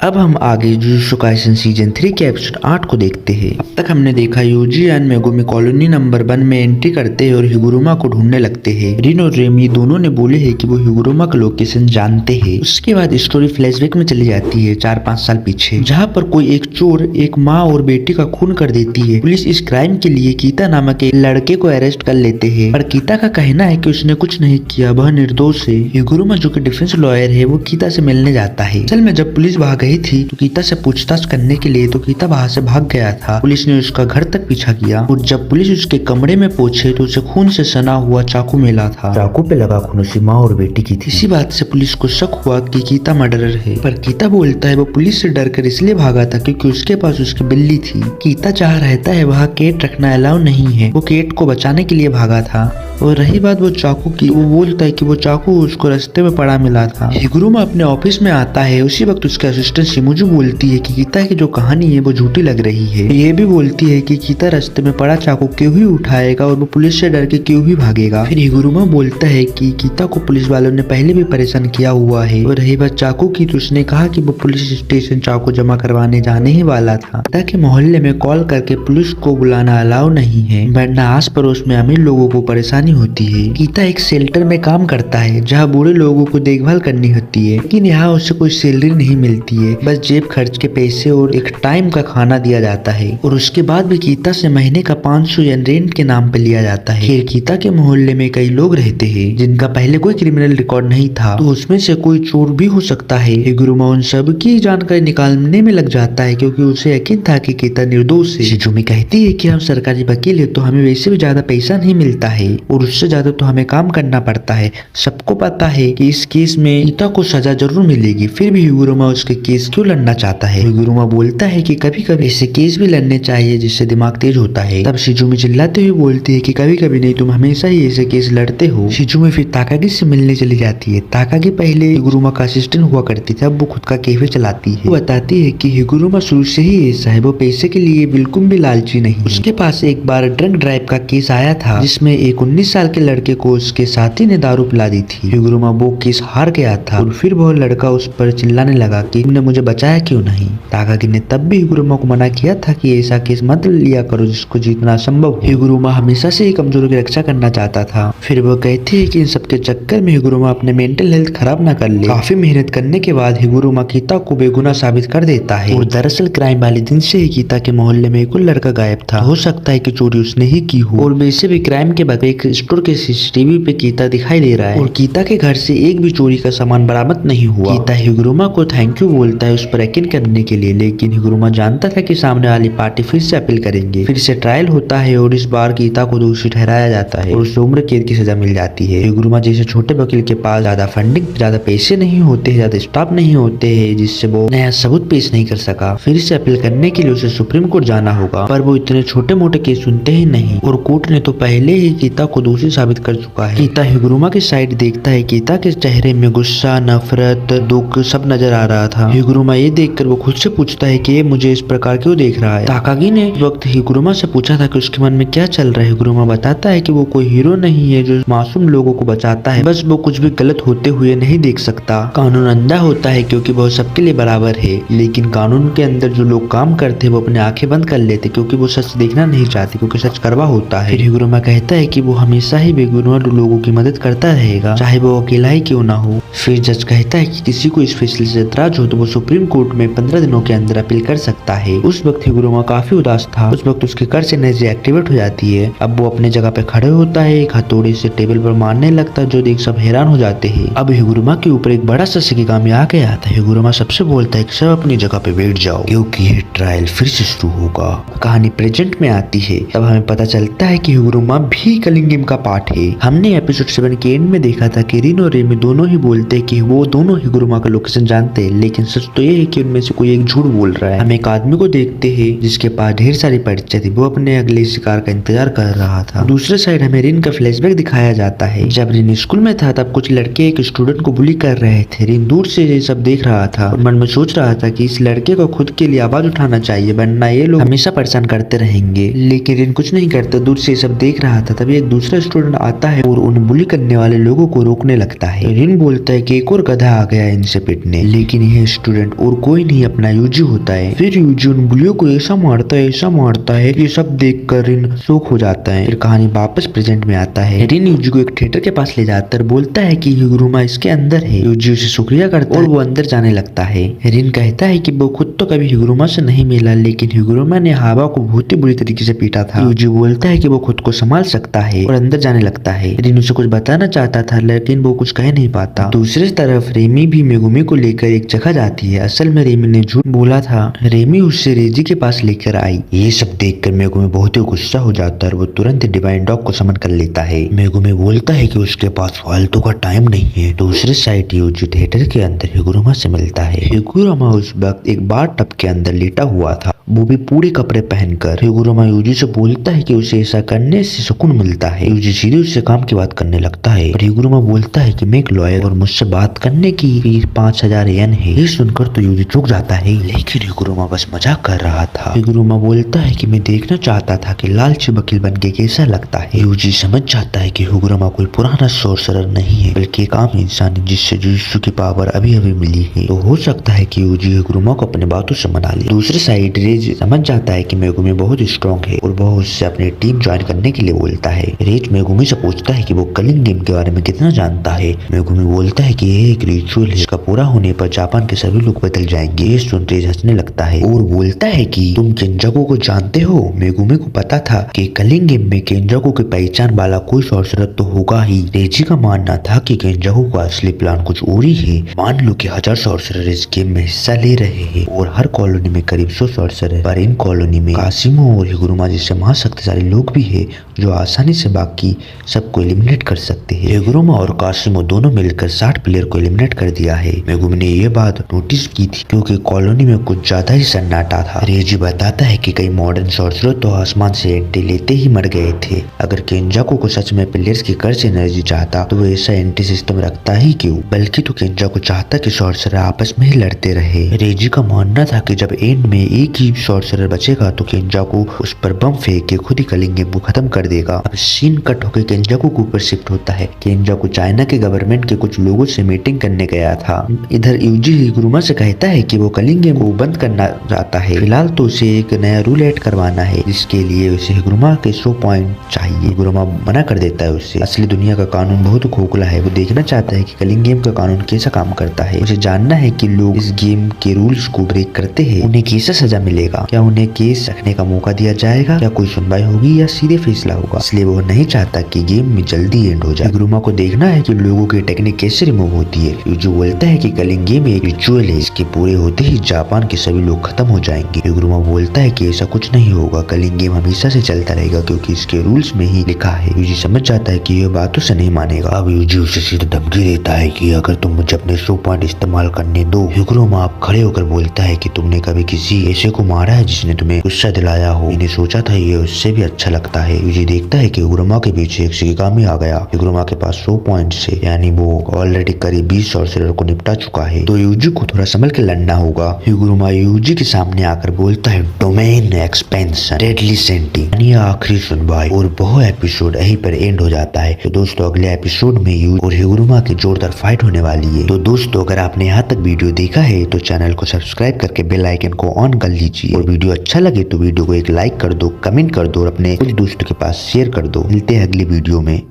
अब हम आगे जुजुत्सु काइसेन सीजन 3 के एपिसोड 8 को देखते हैं। अब तक हमने देखा Yuji and Megumi colony number 1 में एंट्री करते हैं और हिगुरुमा को ढूंढने लगते हैं। रिन और रेमी दोनों ने बोले हैं कि वो हिगुरुमा का लोकेशन जानते हैं। उसके बाद स्टोरी फ्लैशबैक में चली जाती है 4-5 साल पीछे, जहाँ पर कोई एक चोर एक माँ और बेटी का खून कर देती है। पुलिस इस क्राइम के लिए कीता नामक एक लड़के को अरेस्ट कर लेते हैं, पर कीता का कहना है कि उसने कुछ नहीं किया, वह निर्दोष है। हिगुरुमा जो कि डिफेंस लॉयर है वो कीता से मिलने जाता है। असल में जब पुलिस वहाँ गई थी तो कीता से पूछताछ करने के लिए, तो कीता वहाँ से भाग गया था। पुलिस ने उसका घर तक पीछा किया और जब पुलिस उसके कमरे में पहुंचे तो उसे खून से सना हुआ चाकू मिला था। चाकू पे लगा खून उसी माँ और बेटी की थी। इसी बात से पुलिस को शक हुआ कि कीता मर्डरर है, पर कीता बोलता है वो पुलिस से डरकर इसलिए भागा था क्योंकि उसके पास उसकी बिल्ली थी। कीता जहाँ रहता है वहाँ केट रखना अलाउ नहीं है, वो केट को बचाने के लिए भागा था। और रही बात वो चाकू की, वो बोलता है कि वो चाकू उसको रास्ते में पड़ा मिला था। हिगुरुमा अपने ऑफिस में आता है, उसी वक्त उसके असिस्टेंट शिमुजू बोलती है कि कीता की जो कहानी है वो झूठी लग रही है। ये भी बोलती है कि कीता रास्ते में पड़ा चाकू क्यों ही उठाएगा और वो पुलिस से डर के क्यों ही भागेगा। फिर हिगुरुमा बोलता है कि कीता को पुलिस वालों ने पहले भी परेशान किया हुआ है। और रही बात चाकू की, तो उसने कहा कि वो पुलिस स्टेशन चाकू जमा करवाने जाने ही वाला था। कीता के मोहल्ले में कॉल करके पुलिस को बुलाना अलाउ नहीं है, वरना आस पड़ोस में अमीर लोगों को परेशानी होती है। कीता एक शेल्टर में काम करता है जहाँ बूढ़े लोगों को देखभाल करनी होती है, लेकिन यहाँ उसे कोई सैलरी नहीं मिलती है, बस जेब खर्च के पैसे और एक टाइम का खाना दिया जाता है। और उसके बाद भी कीता से महीने का 500 येन रेंट के नाम पे लिया जाता है। फिर कीता के मोहल्ले में कई लोग रहते हैं जिनका पहले कोई क्रिमिनल रिकॉर्ड नहीं था, तो उसमें से कोई चोर भी हो सकता है। हिगुरुमा उन सब की जानकारी निकालने में लग जाता है क्योंकि उसे यकीन था कि कीता निर्दोष है। शिजुमी कहती है कि हम सरकारी वकील है तो हमें वैसे भी ज्यादा पैसा नहीं मिलता है और उससे ज्यादा तो हमें काम करना पड़ता है। सबको पता है कि इस केस में कीता को सजा जरूर मिलेगी, फिर भी हिगुरुमा उसके केस क्यों लड़ना चाहता है। हिगुरुमा बोलता है कि कभी कभी ऐसे केस भी लड़ने चाहिए जिससे दिमाग तेज होता है। तब शिजुमी चिल्लाते हुए बोलती है कि कभी कभी नहीं, तुम हमेशा ही ऐसे केस लड़ते हो। शिजुमी फिर ताकागी से मिलने चली जाती है। ताकागी पहले हिगुरुमा का असिस्टेंट हुआ करती थी, अब वो खुद का कैफे चलाती है। वो बताती है कि हिगुरुमा शुरू से ही ऐसा है, वो पैसे के लिए बिल्कुल भी लालची नहीं। उसके पास एक बार ड्रंक ड्राइव का केस आया था जिसमें एक 19 साल के लड़के को उसके साथी ने दारू पिला दी थी। हिगुरुमा वो केस हार गया था और फिर वह लड़का उस पर चिल्लाने लगा कि तुमने मुझे बचाया क्यों नहीं। ताकागी ने तब भी हिगुरुमा को मना किया था कि ऐसा केस मत लिया करो जिसको जीतना संभव। हिगुरुमा हमेशा से ही कमजोरों की रक्षा करना चाहता था। फिर वो कहते हैं कि इन सबके चक्कर में हिगुरुमा अपने मेंटल हेल्थ खराब न कर ले। काफी मेहनत करने के बाद हिगुरुमा कीता को बेगुनाह साबित कर देता है और दरअसल क्राइम वाले दिन से ही कीता के मोहल्ले में एक लड़का गायब था। हो सकता है कि चोरी उसने ही की हो। और वैसे भी क्राइम के बाद एक स्टोर के सीसीटीवी पे कीता दिखाई दे रहा है और कीता के घर से एक भी चोरी का सामान बरामद नहीं हुआ। कीता हिगुरुमा को थैंक यू बोलता है उस पर यकीन करने के लिए, लेकिन हिगुरुमा जानता था कि सामने वाली पार्टी फिर से अपील करेंगे। फिर से ट्रायल होता है और इस बार कीता को दोषी ठहराया जाता है और उसे उम्र कैद की सजा मिल जाती है। हिगुरुमा जैसे छोटे वकील के पास ज्यादा फंडिंग, ज्यादा पैसे नहीं होते, ज्यादा स्टाफ नहीं होते हैं, जिससे वो नया सबूत पेश नहीं कर सका। फिर से अपील करने के लिए उसे सुप्रीम कोर्ट जाना होगा, पर वो इतने छोटे मोटे केस सुनते ही नहीं और कोर्ट ने तो पहले ही कीता को दोषी साबित कर चुका है। कीता हिगुरुमा की साइड देखता है। कीता के चेहरे में गुस्सा, नफरत, दुख सब नजर आ रहा था। हिगुरुमा ये देखकर वो खुद से पूछता है कि ये मुझे इस प्रकार क्यों देख रहा है। ताकागी ने उस वक्त हिगुरुमा से पूछा था कि उसके मन में क्या चल रहा है। हिगुरुमा बताता है कि वो कोई हीरो नहीं है जो मासूम लोगों को बचाता है, बस वो कुछ भी गलत होते हुए नहीं देख सकता। कानून अंधा होता है क्योंकि वो सबके लिए बराबर है, लेकिन कानून के अंदर जो लोग काम करते हैं वो अपने आंखें बंद कर लेते क्योंकि वो सच देखना नहीं चाहते, क्योंकि सच कड़वा होता है। फिर हिगुरुमा कहता है कि वो हमेशा ही बेगुनाह लोगों की मदद करता रहेगा, चाहे वो अकेला ही क्यों ना हो। फिर जज कहता है कि किसी को इस फैसले से एतराज हो तो वो सुप्रीम कोर्ट में 15 दिनों के अंदर अपील कर सकता है। उस वक्त हिगुरुमा काफी उदास था। उस वक्त उसके कर से एनर्जी एक्टिवेट हो जाती है। अब वो अपने जगह पे खड़े होता है, एक हथौड़े से टेबल पर मारने लगता है, जो देख सब हैरान हो जाते हैं। अब हिगुरुमा के ऊपर एक बड़ा सा शिकिगामी आ गया था। हिगुरुमा सबसे बोलता है कि सब अपनी जगह पे बैठ जाओ क्योंकि ये ट्रायल फिर से शुरू होगा। कहानी प्रेजेंट में आती है। तब हमें पता चलता है कि हिगुरुमा भी कलिंग गेम का पार्ट है। हमने एपिसोड 7 के एंड में देखा था कि रिन और रेमी दोनों ही बोलते हैं कि वो दोनों हिगुरुमा का लोकेशन जानते हैं, लेकिन सच तो ये है कि उनमें से कोई एक झूठ बोल रहा है। हम एक आदमी को देखते हैं जिसके पास ढेर सारी परिचय थी। वो अपने अगले शिकार का इंतजार कर रहा था। दूसरे साइड हमें रिन का फ्लैशबैक दिखाया जाता है। जब रिन स्कूल में था तब कुछ लड़के एक स्टूडेंट को बुली कर रहे थे। रिन दूर से ये सब देख रहा था और मन में सोच रहा था कि इस लड़के को खुद के लिए आवाज उठाना चाहिए, वरना ये लोग हमेशा परेशान करते रहेंगे। लेकिन रिन कुछ नहीं करता, दूर से सब देख रहा था। तभी एक दूसरा स्टूडेंट आता है और उन बुली करने वाले लोगों को रोकने लगता है। रिन बोलता है कि एक और गधा आ गया है इनसे पिटने, लेकिन यह स्टूडेंट और कोई नहीं अपना यूजी होता है। फिर यूजी उन बुलियों को ऐसा मारता है ये सब देख कर रिन शौक हो जाता है। फिर कहानी वापस प्रेजेंट में आता है। रिन यूजी को एक थिएटर के पास ले जाकर बोलता है कि हिगुरुमा इसके अंदर है। यूजी उसे शुक्रिया करता है और वो अंदर जाने लगता है। रिन कहता है कि वो खुद तो कभी हिगुरुमा से नहीं मिला, लेकिन हिगुरुमा ने हावा को बहुत ही बुरी तरीके से पीटा था। यूजी बोलता है कि वो खुद को संभाल सकता है और अंदर जाने लगता है। रिन उसे कुछ बताना चाहता था लेकिन वो कुछ कह नहीं पाता। दूसरी तरफ रेमी भी मेगुमी को लेकर एक जगह जाती है। असल में रेमी ने झूठ बोला था। रेमी उससे रेजी के पास लेकर आई। ये सब देखकर मेगुमी बहुत ही गुस्सा हो जाता है और वो तुरंत डिवाइन डॉग को समन कर लेता है। मेगुमी बोलता है कि उसके पास फालतू का टाइम नहीं है। दूसरे साइड यूजी थिएटर के अंदर हिगुरुमा से मिलता है। हिगुरुमा उस वक्त एक बार टब के अंदर लेटा हुआ था, वो भी पूरे कपड़े पहनकर। हिगुरुमा यूजी से बोलता है कि उसे ऐसा करने से सुकून मिलता है। यूजी सीधे उससे काम की बात करने लगता है और हिगुरुमा बोलता है कि मैं एक लॉयर और मुझसे बात करने की फीस 5000 येन है। ये सुनकर तो यूजी चौंक जाता है, लेकिन हिगुरुमा बस मजाक कर रहा था। हिगुरुमा बोलता है कि मैं देखना चाहता था कि लालची वकील बनके कैसा लगता है। यूजी समझ जाता है कि हिगुरुमा कोई पुराना सोर्सरर नहीं है, बल्कि एक आम इंसान है जिससे जुजुत्सु की पावर अभी अभी मिली है। तो हो सकता है कि यूजी हिगुरुमा को अपने बातों से मना ले। दूसरी साइड रेज समझ जाता है कि मेगुमी बहुत स्ट्रॉन्ग है और वह उससे अपनी टीम ज्वाइन करने के लिए बोलता है। रेज मेगुमी से पूछता है कि वो कलिंग गेम के बारे में कितना जानता है। मेगुमी बोलता है कि यह एक रिचुअल है, इसका पूरा होने पर जापान के सभी लोग बदल जाएंगे। ये सुन रेज हंसने लगता है और बोलता है कि तुम केंजाकू को जानते हो। मेगुमी को पता था कि कलिंग गेम में केंजाकू की पहचान वाला कोई सॉर्सरर तो होगा ही। रेजी का मानना था कि केंजाकू का असली प्लान कुछ और ही है। मान लो कि 1000 सॉर्सरर इस गेम में हिस्सा ले रहे हैं और हर कॉलोनी में करीब 100 सॉर्सरर, पर इन कॉलोनी में कासिमो और हिगुरुमा जैसे महाशक्तिशाली लोग भी है जो आसानी से बाकी सबको एलिमिनेट कर सकते हैं। हिगुरुमा और कासिमो दोनों मिलकर 60 प्लेयर को एलिमिनेट कर दिया है। मेगुमी ने ये बात नोटिस की थी क्योंकि कॉलोनी में कुछ ज्यादा ही सन्नाटा था। रेजी बताता है कि कई मॉडर्न सॉर्सरर तो आसमान से एंटी लेते ही मर गए थे। अगर केंजाकू को सच में प्लेयर्स की कर्ज से एनर्जी चाहता तो वो ऐसा एंटी सिस्टम रखता ही क्यों, बल्कि तो केंजाकू चाहता कि सॉर्सरर आपस में ही लड़ते रहे। रेजी का मानना था कि जब एंड में एक ही सॉर्सरर बचेगा तो केंजाकू उस पर बम फेंक के खुद ही कलिंग गेम को खत्म कर देगा। अब सीन कट होकर केंजाकू के ऊपर शिफ्ट होता है। केंजाकू चाइना के गवर्नमेंट के कुछ लोगों से मीटिंग करने गया था। इधर यूजी हिगुरुमा से कहता है कि वो कलिंग गेम को बंद करना चाहता है। फिलहाल तो उसे एक नया रूल ऐड करवाना है जिसके लिए उसे हिगुरुमा के 100 पॉइंट चाहिए। हिगुरुमा मना कर देता है उससे। असली दुनिया का कानून बहुत खोखला है। वो देखना चाहता है कि कलिंग गेम का कानून कैसा काम करता है। उसे जानना है कि लोग इस गेम के रूल्स को ब्रेक करते हैं उन्हें कैसा सजा मिलेगा। क्या उन्हें केस रखने का मौका दिया जाएगा, क्या कोई सुनवाई होगी या सीधे फैसला होगा। इसलिए वो नहीं चाहता कि गेम में जल्दी एंड हो जाए। हिगुरुमा को देखना है कि लोगों की टेक्निक कैसे रिमूव होती है। यूजी बोलता है कि कलिंग गेम एक रिचुअल है, इसके पूरे होते ही जापान के सभी लोग खत्म हो जाएंगे। हिगुरुमा बोलता है कि ऐसा कुछ नहीं होगा, कलिंग गेम हमेशा से चलता रहेगा क्योंकि इसके रूल्स में ही लिखा है। यूजी समझ जाता है कि यह बातों से नहीं मानेगा। अब यूजी उसे सीधे धमकी देता है कि अगर तुम मुझे अपने 100 पॉइंट इस्तेमाल करने दो। हिगुरुमा आप खड़े होकर बोलता है कि तुमने कभी किसी ऐसे को मारा है जिसने तुम्हें गुस्सा दिलाया हो। मैंने सोचा था ये उससे भी अच्छा लगता है। यूजी देखता है कि हिगुरुमा हिगुरुमा के पीछे एक शिकिगामी आ गया। हिगुरुमा के पास 100 पॉइंट्स है, यानी वो ऑलरेडी करीब 20 सॉर्सरर को निपटा चुका है, तो यूजी को थोड़ा संभल के लड़ना होगा। हिगुरुमा यूजी के सामने आकर बोलता है डोमेन एक्सपेंशन डेडली सेंटी, यानी आखिरी सुनवाई, और वो एपिसोड यहीं पर एंड हो जाता है। तो दोस्तों अगले एपिसोड में यूजी और हिगुरुमा की जोरदार फाइट होने वाली है। तो दोस्तों अगर आपने यहाँ तक वीडियो देखा है तो चैनल को सब्सक्राइब करके बेल आइकन को ऑन कर लीजिए, और वीडियो अच्छा लगे तो वीडियो को एक लाइक कर दो, कमेंट कर दो और अपने कुछ दोस्तों के पास शेयर कर दो। मिलते हैं अगली वीडियो में।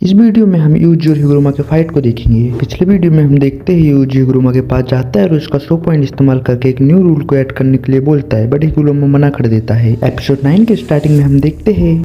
इस वीडियो में हम यूजी और हिगुरुमा के फाइट को देखेंगे। पिछले वीडियो में हम देखते हैं यूजी हिगुरुमा के पास जाता है और उसका 100 पॉइंट इस्तेमाल करके एक न्यू रूल को ऐड करने के लिए बोलता है, बट हिगुरुमा मना कर देता है। एपिसोड 9 के स्टार्टिंग में हम देखते हैं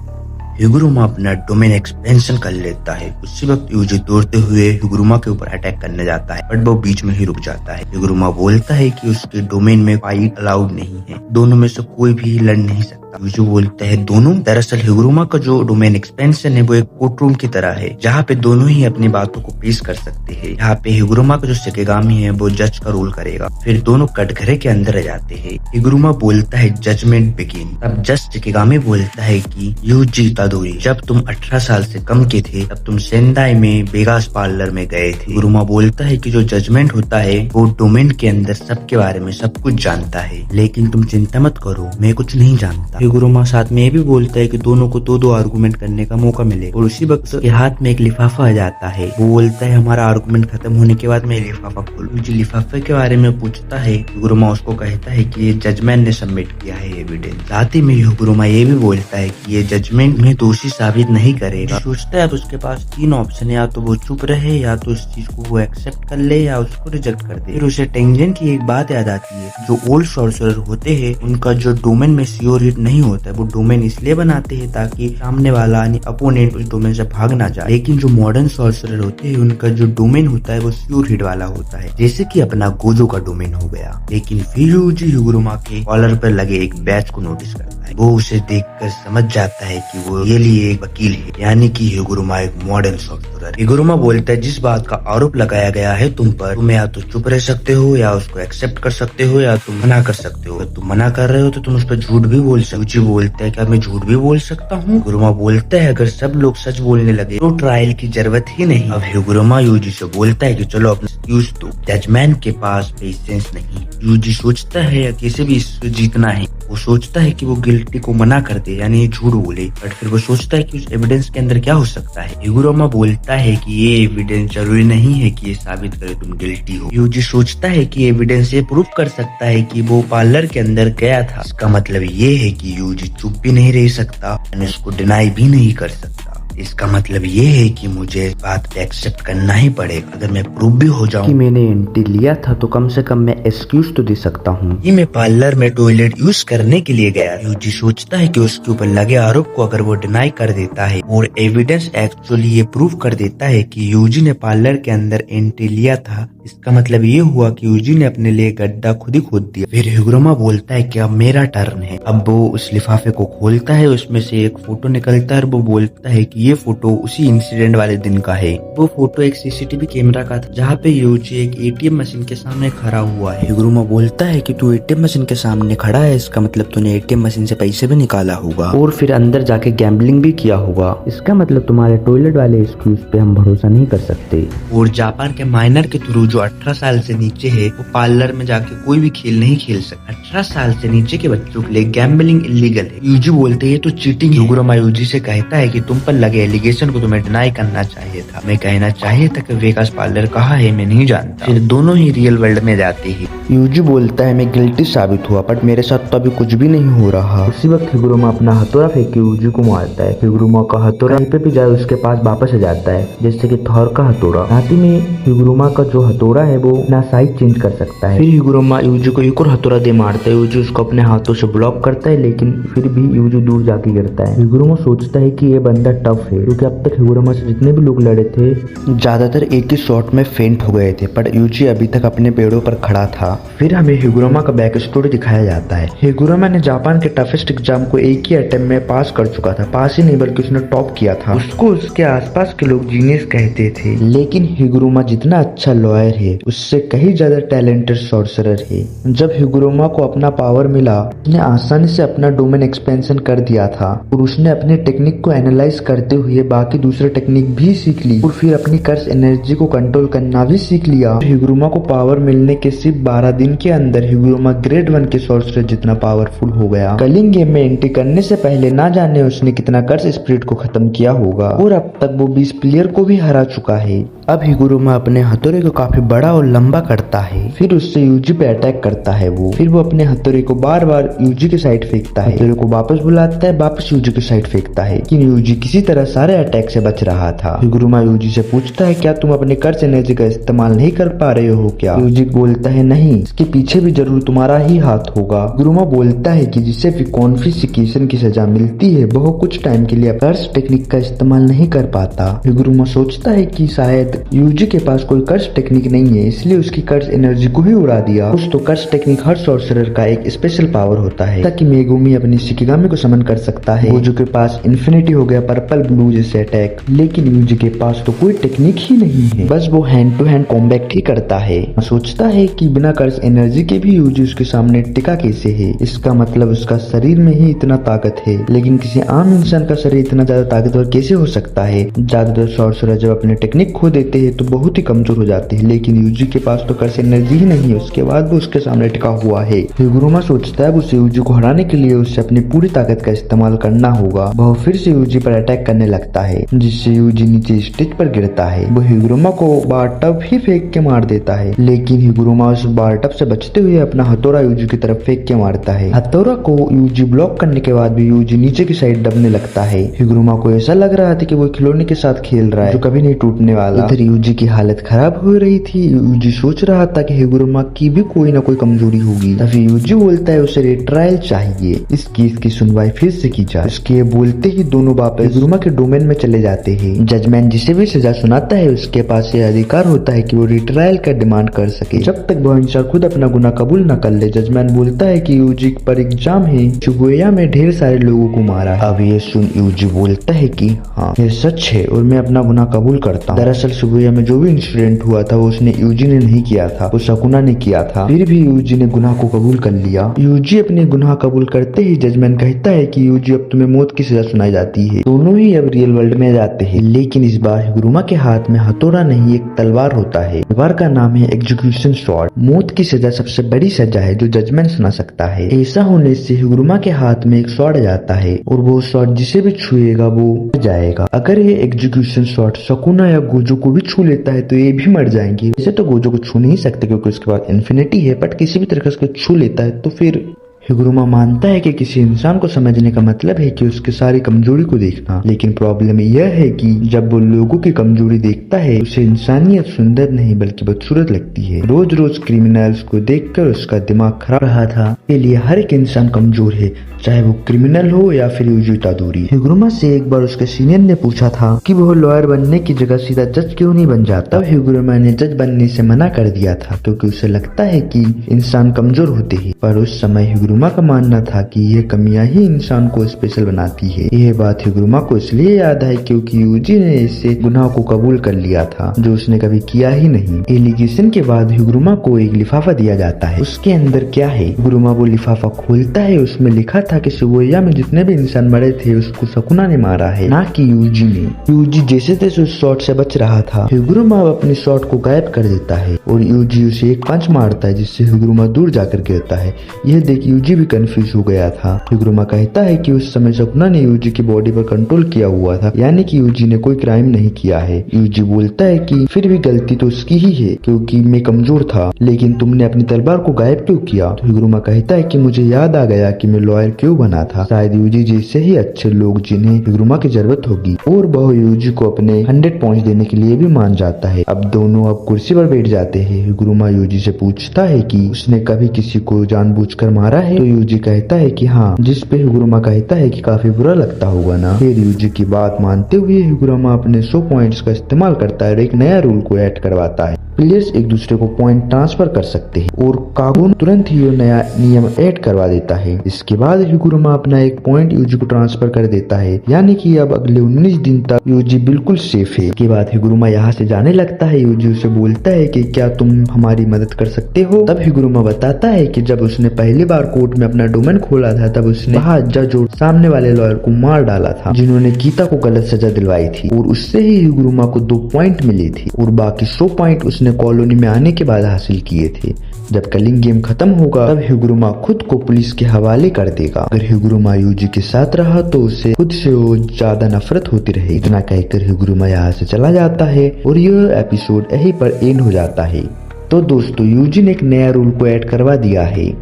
हिगुरुमा अपना डोमेन एक्सपेंशन कर लेता है। उसी वक्त यूजी दौड़ते हुए हिगुरुमा के ऊपर अटैक करने जाता है, बट वो बीच में ही रुक जाता है। हिगुरुमा बोलता है कि उसके डोमेन में फाइट अलाउड नहीं है, दोनों में से कोई भी लड़ नहीं सकता। यूजी बोलता है दोनों। दरअसल हिगुरुमा का जो डोमेन एक्सपेंशन है वो एक कोर्ट रूम की तरह है, जहाँ पे दोनों ही अपनी बातों को पेश कर सकते हैं। यहाँ पे हिगुरुमा का जो शिकिगामी है वो जज का रोल करेगा। फिर दोनों कटघरे के अंदर आ जाते हैं। हिगुरुमा बोलता है जजमेंट बिगिन। तब जज शिकिगामी बोलता है कि यूजी तादोरी, जब तुम 18 साल से कम के थे तब तुम सेंदाई में वेगास पार्लर में गए थे। हिगुरुमा बोलता है कि जो जजमेंट होता है वो डोमेन के अंदर सबके बारे में सब कुछ जानता है, लेकिन तुम चिंता मत करो, मैं कुछ नहीं जानता। हिगुरुमा साथ में ये भी बोलता है कि दोनों को दो आर्गुमेंट करने का मौका मिले, और उसी वक्त उसके हाथ में एक लिफाफा आ जाता है। वो बोलता है हमारा आर्गुमेंट खत्म होने के बाद मैं लिफाफा खोलूं। जो लिफाफे के बारे में पूछता है, हिगुरुमा उसको कहता है कि ये जजमेंट ने सबमिट किया है एविडेंस। साथ ही में हिगुरुमा ये भी बोलता है कि ये जजमेंट में दोषी साबित नहीं करेगा। सोचता है अब उसके पास 3 ऑप्शन, या तो वो चुप रहे, या तो इस चीज को वो एक्सेप्ट कर ले, या उसको रिजेक्ट कर दे। फिर उसे टेंजेन की एक बात याद आती है, जो ओल्ड सॉर्सरर होते हैं उनका जो डोमेन में श्योर हिट नहीं होता है, वो डोमेन इसलिए बनाते हैं ताकि सामने वाला यानी अपोनेंट उस डोमेन से भाग ना जाए। लेकिन जो मॉडर्न सॉर्सरर होते हैं उनका जो डोमेन होता है वो श्योर हिट वाला होता है, जैसे कि अपना गोजो का डोमेन हो गया। लेकिन फिर यूजी हिगुरुमा के कॉलर पर लगे एक बैच को नोटिस करता है। वो उसे देखकर समझ जाता है कि वो ये लिए एक वकील है, यानी कि हिगुरुमा एक मॉडर्न सॉर्सरर। हिगुरुमा बोलता है जिस बात का आरोप लगाया गया है तुम पर, तुम या तो चुप रह सकते हो, या उसको एक्सेप्ट कर सकते हो, या तुम मना कर सकते हो। अगर तुम मना कर रहे हो तो तुम उस पर झूठ भी बोल सकते हो। यूजी बोलता है क्या मैं झूठ भी बोल सकता हूँ? हिगुरुमा बोलता है अगर सब लोग सच बोलने लगे तो ट्रायल की जरूरत ही नहीं। अब हिगुरुमा यूजी से बोलता है कि चलो अपना एक्सक्यूज दो, जजमेंट के पास पेशेंस नहीं। यूजी सोचता है या किसी भी इससे जीतना है। वो सोचता है कि वो गिल्टी को मना कर दे, यानी ये झूठ बोले, बट फिर वो सोचता है कि उस एविडेंस के अंदर क्या हो सकता है। हिगुरुमा बोलता है कि ये एविडेंस जरूरी नहीं है कि ये साबित करे तुम गिल्टी हो। यूजी सोचता है कि एविडेंस ये प्रूफ कर सकता है कि वो पार्लर के अंदर गया था। इसका मतलब ये है कि यूजी चुप भी नहीं रह सकता और उसको डिनाई भी नहीं कर सकता। इसका मतलब ये है कि मुझे बात पे एक्सेप्ट करना ही पड़ेगा। अगर मैं प्रूफ भी हो जाऊं कि मैंने एंटी लिया था तो कम से कम मैं एक्सक्यूज तो दे सकता हूँ कि मैं पार्लर में टॉयलेट यूज करने के लिए गया। यूजी सोचता है कि उसके ऊपर लगे आरोप को अगर वो डिनाई कर देता है और एविडेंस एक्चुअली ये प्रूफ कर देता है कि यूजी ने पार्लर के अंदर एंटी लिया था, इसका मतलब ये हुआ कि यूजी ने अपने लिए गड्ढा खुद ही खोद दिया। फिर हिगुरुमा बोलता है कि अब मेरा टर्न है। अब वो उस लिफाफे को खोलता है, उसमें से एक फोटो निकलता है और वो बोलता है कि ये फोटो उसी इंसिडेंट वाले दिन का है। वो फोटो एक सीसीटीवी कैमरा का था, जहाँ पे यूजी एक एटीएम मशीन के सामने खड़ा हुआ है। हिगुरुमा बोलता है कि तू एटीएम मशीन के सामने खड़ा है, इसका मतलब तूने एटीएम मशीन से पैसे भी निकाला होगा और फिर अंदर जाके गैम्बलिंग भी किया होगा। इसका मतलब तुम्हारे टॉयलेट वाले एक्सक्यूज पे हम भरोसा नहीं कर सकते। और जापान के माइनर के थ्रू जो 18 साल से नीचे है वो पार्लर में जाके कोई भी खेल नहीं खेल सकता। 18 साल से नीचे के बच्चों के लिए गैम्बलिंग इलीगल है। यूजी बोलते हैं तो चीटिंग है। हिगुरुमा यूजी से कहता है कि तुम पर लगे एलिगेशन को तुम्हें डिनाई करना चाहिए था। मैं कहना चाहिए था कि वेगास पार्लर कहाँ है मैं नहीं जानता। फिर दोनों ही रियल वर्ल्ड में जाते हैं। यूजी बोलता है मैं गिल्टी साबित हुआ, बट मेरे साथ तो अभी कुछ भी नहीं हो रहा। उसी वक्त हिगुरुमा अपना हथौड़ा फेंक के यूजी को मारता है। हिगुरुमा का हथौड़ा कहीं पे भी जाए उसके पास वापस आ जाता है, जैसे कि थॉर का हथौड़ा। साथ ही में हिगुरुमा का जो हथौड़ा है वो अपना साइज चेंज कर सकता है। फिर हिगुरुमा यूजी को एक और हथौड़ा दे मारता है। यूजी उसको अपने हाथों से ब्लॉक करता है, लेकिन फिर भी यूजी दूर जाके गिरता है। हिगुरुमा सोचता है कि ये बंदा टफ टफ है, क्योंकि अब तक हिगुरामा से जितने भी लोग लड़े थे ज्यादातर एक ही शॉट में फेंट हो गए थे, पर यूजी अभी तक अपने पेड़ों पर खड़ा था। फिर हमें हिगुरामा का बैक स्टोरी दिखाया जाता है। हिगुरामा ने जापान के टफेस्ट एग्जाम को एक ही अटेम्प्ट में पास कर चुका था। पास ही नहीं बल्कि उसने टॉप किया था। उसको उसके आसपास के लोग जीनियस कहते थे, लेकिन हिगुरामा जितना अच्छा लॉयर है उससे कहीं ज्यादा टैलेंटेड सॉर्सरर है। जब हिगुरामा को अपना पावर मिला, उसने आसानी से अपना डोमेन एक्सपेंशन कर दिया था और उसने अपने टेक्निक को एनालाइज करते हुए बाकी दूसरे टेक्निक भी सीख ली और फिर अपनी कर्स एनर्जी को कंट्रोल करना भी सीख लिया। हिगुरामा को पावर मिलने के सिर्फ 12 दिन के अंदर हिगुरामा ग्रेड 1 के सॉर्सरर जितना पावरफुल हो गया। कलिंग गेम में एंट्री करने से पहले ना जाने उसने कितना कर्स स्पिरिट को खत्म किया होगा और अब तक वो 20 प्लेयर को भी हरा चुका है। अब हिगुरामा अपने हथौड़े को काफी बड़ा और लंबा करता है, फिर उससे यूजी पे अटैक करता है फिर वो अपने हथौड़े को बार बार यूजी के साइड फेंकता है, हथौड़े को वापस बुलाता है, वापस यूजी के साइड फेंकता है, लेकिन यूजी किसी तरह सारे अटैक से बच रहा था। हिगुरामा यूजी से पूछता है, क्या तुम अपने कर्स एनर्जी का इस्तेमाल नहीं कर पा रहे हो क्या? यूजी बोलता है, नहीं, इसके पीछे भी जरूर तुम्हारा ही हाथ होगा। हिगुरामा बोलता है कि जिसे भी कॉन्फिस्केशन की सजा मिलती है वह कुछ टाइम के लिए कर्स टेक्निक का इस्तेमाल नहीं कर पाता। हिगुरामा सोचता है कि शायद यूजी के पास कोई कर्स टेक्निक नहीं है, इसलिए उसकी कर्स एनर्जी को ही उड़ा दिया। तो कर्स टेक्निक हर सॉर्सरर का एक स्पेशल पावर होता है, ताकि मेगुमी अपनी शिकिगामी को समन कर सकता है। गोजो के पास इन्फिनिटी हो गया, पर्पल ब्लू जैसे अटैक, लेकिन यूजी के पास तो कोई टेक्निक ही नहीं है, बस वो हैंड टू हैंड कॉम्बैट ही करता है। सोचता है कि बिना कर्स एनर्जी के भी यूजी उसके सामने टिका कैसे है। इसका मतलब उसका शरीर में ही इतना ताकत है, लेकिन किसी आम इंसान का शरीर इतना ज्यादा ताकतवर कैसे हो सकता है? ज्यादातर सॉर्सरर जब अपने टेक्निक खो देते हैं तो बहुत ही कमजोर हो जाते हैं, लेकिन यूजी के पास तो कर्स एनर्जी ही नहीं है, उसके बाद वो उसके सामने टिका हुआ है। हिगुरामा सोचता है उसे यूजी को हराने के लिए उसे अपनी पूरी ताकत का इस्तेमाल करना होगा। वह फिर से यूजी पर अटैक करने लगता है, जिससे यूजी नीचे स्टेज पर गिरता है। वो हिगुरामा को बारटब ही फेंक के मार देता है, लेकिन हिगुरामा उस बारटब से बचते हुए अपना हथौड़ा यूजी की तरफ फेंक के मारता है। हथौड़ा को यूजी ब्लॉक करने के बाद भी यूजी नीचे की साइड दबने लगता है। हिगुरामा को ऐसा लग रहा था कि वो खिलौने के साथ खेल रहा है जो कभी नहीं टूटने वाला। इधर यूजी की हालत खराब हो रही थी। यूजी सोच रहा था कि हिगुरामा की भी कोई ना कोई कमजोरी होगी। तभी यूजी बोलता है उसे रिट्रायल चाहिए, इस केस की सुनवाई फिर से की जाए। उसके बोलते ही दोनों वापस हिगुरामा के डोमेन में चले जाते हैं। जजमैन जिसे भी सजा सुनाता है उसके पास ये अधिकार होता है कि वो रिट्रायल का डिमांड कर सके, जब तक वह इंसान खुद अपना गुनाह कबूल न कर ले। जजमैन बोलता है कि यूजी पर एग्जाम है, शिबुया में ढेर सारे लोगों को मारा है। अब ये सुन यूजी बोलता है कि हाँ, ये सच है और मैं अपना गुनाह कबूल करता हूँ। दरअसल शिबुया में जो भी इंसिडेंट हुआ था वो उसने यूजी ने नहीं किया था, वो शकुना ने किया था। फिर भी यूजी ने गुनाह को कबूल कर लिया। यूजी अपने गुनाह कबूल करते ही जजमैन कहता है कि यूजी अब तुम्हें मौत की सजा सुनाई जाती है। दोनों ही अब रियल वर्ल्ड में जाते हैं, लेकिन इस बार हिगुरामा के हाथ में हथौड़ा नहीं एक तलवार होता है। तलवार का नाम है एग्जीक्यूशन स्वॉर्ड। मौत की सजा सबसे बड़ी सजा है जो जजमैन सुना सकता है। ऐसा होने से हिगुरामा के हाथ में एक स्वॉर्ड जाता है और वो स्वॉर्ड जिसे भी छुएगा वो मर जाएगा। अगर ये एग्जीक्यूशन स्वॉर्ड शकुना या गोजो को भी छू लेता है तो ये भी मर जाएंगे। वैसे तो गोजो को छू नहीं सकते क्योंकि उसके पास इन्फिनिटी है, बट किसी भी तरह से उसको छू लेता है तो फिर हिगुरामा मानता है कि किसी इंसान को समझने का मतलब है कि उसकी सारी कमजोरी को देखना, लेकिन प्रॉब्लम यह है कि जब वो लोगों की कमजोरी देखता है उसे इंसानियत सुंदर नहीं बल्कि बदसूरत लगती है। रोज रोज क्रिमिनल्स को देखकर उसका दिमाग खराब रहा था। इसके लिए हर एक इंसान कमजोर है, चाहे वो क्रिमिनल हो या फिर यूजी तादूरी। हिगुरामा से एक बार उसके सीनियर ने पूछा था कि वो लॉयर बनने की जगह सीधा जज क्यों नहीं बन जाता। हिगुरामा ने जज बनने से मना कर दिया था क्योंकि उसे लगता है कि इंसान कमजोर होते हैं, पर उस समय हिगुरामा का मानना था कि यह कमियां ही इंसान को स्पेशल बनाती है। यह बात हिगुरामा को इसलिए याद है क्योंकि यूजी ने इससे गुनाह को कबूल कर लिया था जो उसने कभी किया ही नहीं। एलिगेशन के बाद हिगुरामा को एक लिफाफा दिया जाता है, उसके अंदर क्या है? हिगुरामा वो लिफाफा खोलता है, उसमें लिखा था कि शिबुया में जितने भी इंसान मरे थे उसको शकुना ने मारा है, ना कि यूजी ने। यूजी जैसे तैसे उस शॉट से बच रहा था। हिगुरामा अपनी शॉट को गायब कर देता है और यूजी उसे एक पंच मारता है जिससे हिगुरामा दूर जाकर गिरता है। यह देख यूजी भी कंफ्यूज हो गया था। हिगुरामा कहता है कि उस समय शकुना ने यूजी की बॉडी पर कंट्रोल किया हुआ था, यानी कि यूजी ने कोई क्राइम नहीं किया है। यूजी बोलता है कि फिर भी गलती तो उसकी ही है क्योंकि मैं कमजोर था, लेकिन तुमने अपनी तलवार को गायब क्यों किया? तो हिगुरामा कहता है कि मुझे याद आ गया कि मैं लॉयर क्यों बना था, शायद यूजी जैसे ही अच्छे लोग जिन्हें हिगुरामा की जरूरत होगी, और वह यूजी को अपने 100 पॉइंट्स देने के लिए भी मान जाता है। अब दोनों अब कुर्सी पर बैठ जाते हैं। हिगुरामा यूजी से पूछता है कि उसने कभी किसी को जानबूझकर मारा है है तो यूजी कहता है कि हाँ, जिस पे हिगुरुमा कहता है कि काफी बुरा लगता होगा ना। फिर यूजी की बात मानते हुए हिगुरुमा अपने 100 पॉइंट्स का इस्तेमाल करता है और एक नया रूल को ऐड करवाता है। प्लेयर्स एक दूसरे को पॉइंट ट्रांसफर कर सकते हैं और कागुन तुरंत ही वो नया नियम ऐड करवा देता है। इसके बाद हिगुरुमा अपना एक पॉइंट यूजी को ट्रांसफर कर देता है, यानी कि अब अगले 19 दिन तक यूजी बिल्कुल सेफ है। इसके बाद हिगुरुमा यहाँ से जाने लगता है। यूजी उसे बोलता है कि क्या तुम हमारी मदद कर सकते हो। तब हिगुरुमा बताता है कि जब उसने पहली बार कोर्ट में अपना डोमेन खोला था तब उसने वहाँ जज और सामने वाले लॉयर को मार डाला था जिन्होंने गीता को गलत सजा दिलवाई थी, और उससे ही हिगुरुमा को 2 पॉइंट मिले थे और बाकी 100 पॉइंट उसने कॉलोनी में आने के बाद हासिल किए थे। जब कलिंग गेम खत्म होगा तब हिगुरुमा खुद को पुलिस के हवाले कर देगा। अगर हिगुरुमा यूजी के साथ रहा तो उसे खुद से वो ज्यादा नफरत होती रहे। इतना कहकर हिगुरुमा यहाँ से चला जाता है और यह एपिसोड यहीं पर एंड हो जाता है। तो दोस्तों, यूजी ने एक नया रूल को ऐड करवा दिया है।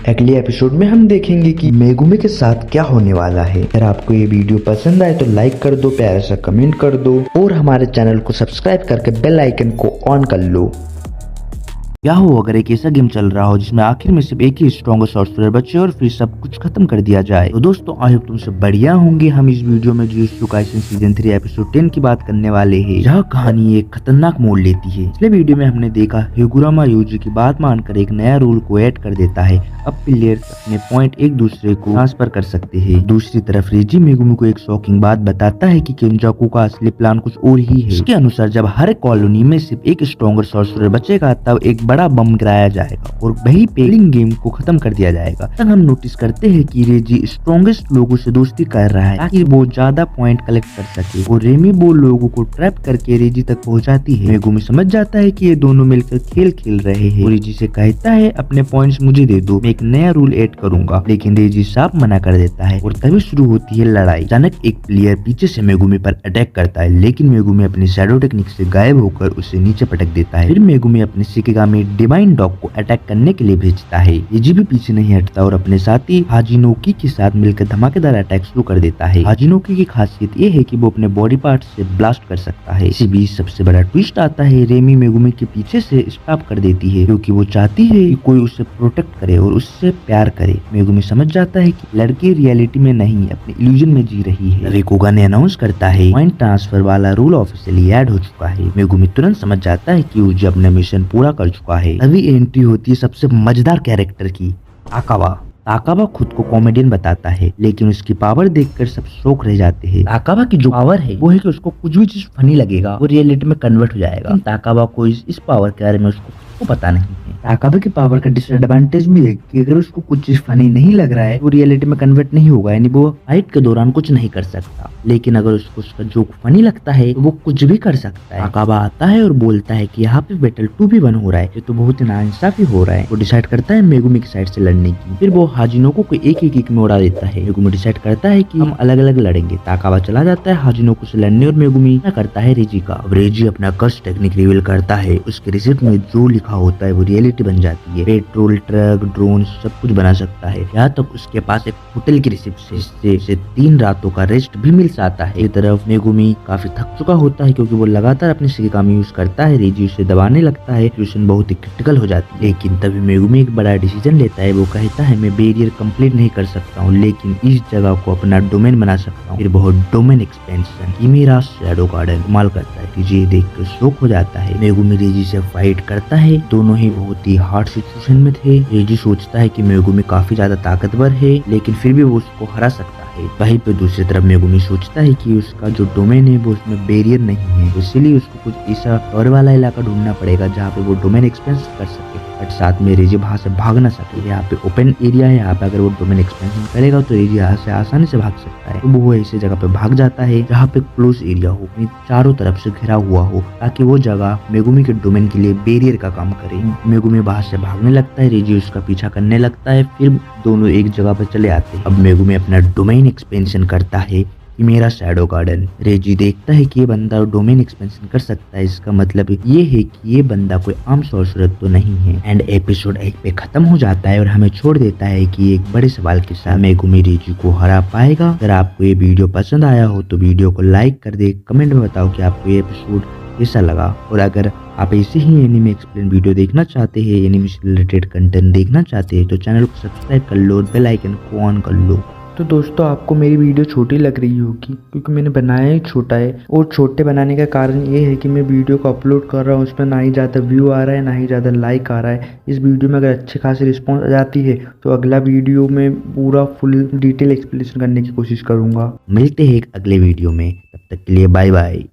अगले एपिसोड में हम देखेंगे कि मेगुमी के साथ क्या होने वाला है। अगर आपको ये वीडियो पसंद आए तो लाइक कर दो, प्यारा सा कमेंट कर दो और हमारे चैनल को सब्सक्राइब करके बेल आइकन को ऑन कर लो। क्या हो अगर एक ऐसा गेम चल रहा हो जिसमें आखिर में सिर्फ एक ही स्ट्रॉन्गर सॉर्सरर बचे और फिर सब कुछ खत्म कर दिया जाए। तो दोस्तों, आई होप तुम सब बढ़िया होंगे। हम इस वीडियो में जुजुत्सु काइसेन सीजन 3 एपिसोड 10 की बात करने वाले हैं, जहाँ कहानी एक खतरनाक मोड़ लेती है। पिछले वीडियो में हमने देखा हिगुरुमा यूजी की बात मानकर एक नया रूल को ऐड कर देता है। अब प्लेयर्स अपने पॉइंट एक दूसरे को ट्रांसफर कर सकते हैं। दूसरी तरफ रेजी मेगुमी को एक शॉकिंग बात बताता है कि केंजाकू का असली प्लान कुछ और ही है। इसके अनुसार जब हर कॉलोनी में सिर्फ एक स्ट्रॉन्गर सॉर्सरर बचेगा तब एक बड़ा बम गिराया जाएगा और वहीं पे कलिंग गेम को खत्म कर दिया जाएगा। तब हम नोटिस करते हैं कि रेजी स्ट्रॉन्गेस्ट लोगों से दोस्ती कर रहा है ताकि वो ज्यादा पॉइंट कलेक्ट कर सके, और रेमी वो लोगों को ट्रैप करके रेजी तक पहुंचाती है। मेगुमी समझ जाता है कि ये दोनों मिलकर खेल खेल रहे हैं और रेजी से कहता है अपने पॉइंट्स मुझे दे दो, मैं एक नया रूल ऐड करूंगा। लेकिन रेजी साफ मना कर देता है और तभी शुरू होती है लड़ाई। अचानक एक प्लेयर पीछे से मेगुमी पर अटैक करता है, लेकिन मेगुमी अपनी शैडो टेक्निक से गायब होकर उसे नीचे पटक देता है। फिर मेगुमी अपने शिकिगामी डिवाइन डॉग को अटैक करने के लिए भेजता है। रेजी भी पीछे नहीं हटता और अपने साथी हाजिनोकी के साथ मिलकर धमाकेदार अटैक शुरू कर देता है। हाजिनोकी की खासियत ये है कि वो अपने बॉडी पार्ट से ब्लास्ट कर सकता है। इसी बीच सबसे बड़ा ट्विस्ट आता है। रेमी मेगुमी के पीछे से स्टॉप कर देती है क्योंकि वो चाहती है कि कोई उसे प्रोटेक्ट करे और उससे प्यार करे। मेगुमी समझ जाता है कि लड़की रियलिटी में नहीं अपने इल्यूजन में जी रही है। तभी कोगा ने अनाउंस करता है पॉइंट ट्रांसफर वाला रूल ऑफिशियली ऐड हो चुका है। मेगुमी तुरंत समझ जाता है कि यूजी अपना मिशन पूरा कर चुका है। तभी एंट्री होती है सबसे मजेदार कैरेक्टर की, ताकावा। ताकावा खुद को कॉमेडियन बताता है, लेकिन उसकी पावर देखकर सब शौक रह जाते हैं। ताकावा की जो पावर है वो है कि उसको कुछ भी चीज फनी लगेगा वो रियलिटी में कन्वर्ट हो जाएगा। ताकावा को इस पावर के बारे में उसको पता नहीं है। ताकावा की पावर का डिसएडवांटेज भी है कि अगर उसको कुछ चीज फनी नहीं लग रहा है वो रियलिटी में कन्वर्ट नहीं होगा, यानी वो फाइट के दौरान कुछ नहीं कर सकता। लेकिन अगर उसको उसका जोक फनी लगता है तो वो कुछ भी कर सकता है। ताकावा आता है और बोलता है कि यहाँ पे बैटल 2v1 हो रहा है, ये तो बहुत ही नाइंसाफी हो रहा है। वो डिसाइड करता है मेगुमी की साइड से लड़ने की। फिर वो हाजिनोको को एक में उड़ा देता है। मेगुमी डिसाइड करता है कि हम अलग अलग लड़ेंगे। ताकावा चला जाता है हाजिनोको से लड़ने और मेगुमी क्या करता है रेजी का। अब रेजी अपना कस्ट टेक्निक रिवील करता है। उसके रिसिप्ट में जो लिखा होता है वो रियलिटी बन जाती है। पेट्रोल, ट्रक, ड्रोन सब कुछ बना सकता है। यहाँ तक उसके पास एक होटल की रिसिप्ट है जिससे 3 रातों का रेस्ट भी मिल जाता है। एक तरफ मेगुमी काफी थक चुका होता है क्योंकि वो लगातार अपने शिकिगामी यूज करता है। रेजी उसे दबाने लगता है, सिचुएशन बहुत ही क्रिटिकल हो जाती है। लेकिन तभी मेगुमी एक बड़ा डिसीजन लेता है। वो कहता है मैं बैरियर कंप्लीट नहीं कर सकता हूँ, लेकिन इस जगह को अपना डोमेन बना सकता हूँ। फिर बहुत डोमेन एक्सपेंशन कीमेरा शैडो गार्डन इस्तेमाल करता है। रेजी देख कर शौक हो जाता है। मेगुमी रेजी से फाइट करता है। दोनों ही बहुत ही हार्ड सिचुएशन में थे। रेजी सोचता है कि मेगुमी काफी ज्यादा ताकतवर है, लेकिन फिर भी वो उसको हरा सकता है। वहीं पे दूसरी तरफ मेगुमी सोचता है कि उसका जो डोमेन है वो उसमें बैरियर नहीं है, इसीलिए उसको कुछ ऐसा और वाला इलाका ढूंढना पड़ेगा जहाँ पे वो डोमेन एक्सपेंस कर सके बट साथ में रेजी वहां से भाग ना सके। यहाँ पे ओपन एरिया है, यहाँ पे अगर वो डोमेन एक्सपेंशन करेगा तो रेजी यहाँ से आसानी से भाग सकता है। तो वो ऐसी जगह पे भाग जाता है जहाँ पे क्लोज एरिया हो, चारों तरफ से घिरा हुआ हो, ताकि वो जगह मेगुमी के डोमेन के लिए बैरियर का काम करे। मेगुमी वहां से भागने लगता है, रेजी उसका पीछा करने लगता है। फिर दोनों एक जगह पे चले आते हैं। अब मेगुमी अपना डोमेन एक्सपेंशन करता है मेरा शैडो गार्डन। रेजी देखता है कि ये बंदा डोमेन एक्सपेंशन कर सकता है, इसका मतलब ये है कि ये बंदा कोई आम सॉर्सरर तो नहीं है। एंड एपिसोड 1 पे खत्म हो जाता है और हमें छोड़ देता है कि एक बड़े सवाल के साथ मेगुमी रेजी को हरा पाएगा। अगर आपको ये वीडियो पसंद आया हो तो वीडियो को लाइक कर दे, कमेंट में बताओ कि आपको ये एपिसोड कैसा लगा, और अगर आप ऐसे ही एनिमे एक्सप्लेन वीडियो देखना चाहते हैं, एनिमे से रिलेटेड कंटेंट देखना चाहते हैं, तो चैनल को सब्सक्राइब कर लो और बेल आइकन को ऑन कर लो। तो दोस्तों आपको मेरी वीडियो छोटी लग रही होगी क्योंकि मैंने बनाया ही छोटा है, और छोटे बनाने का कारण ये है कि मैं वीडियो को अपलोड कर रहा हूँ, उसमें ना ही ज़्यादा व्यू आ रहा है ना ही ज़्यादा लाइक आ रहा है। इस वीडियो में अगर अच्छे खासी रिस्पॉन्स आ जाती है तो अगला वीडियो में पूरा फुल डिटेल एक्सप्लेनेशन करने की कोशिश करूँगा। मिलते हैं एक अगले वीडियो में, तब तक के लिए bye bye.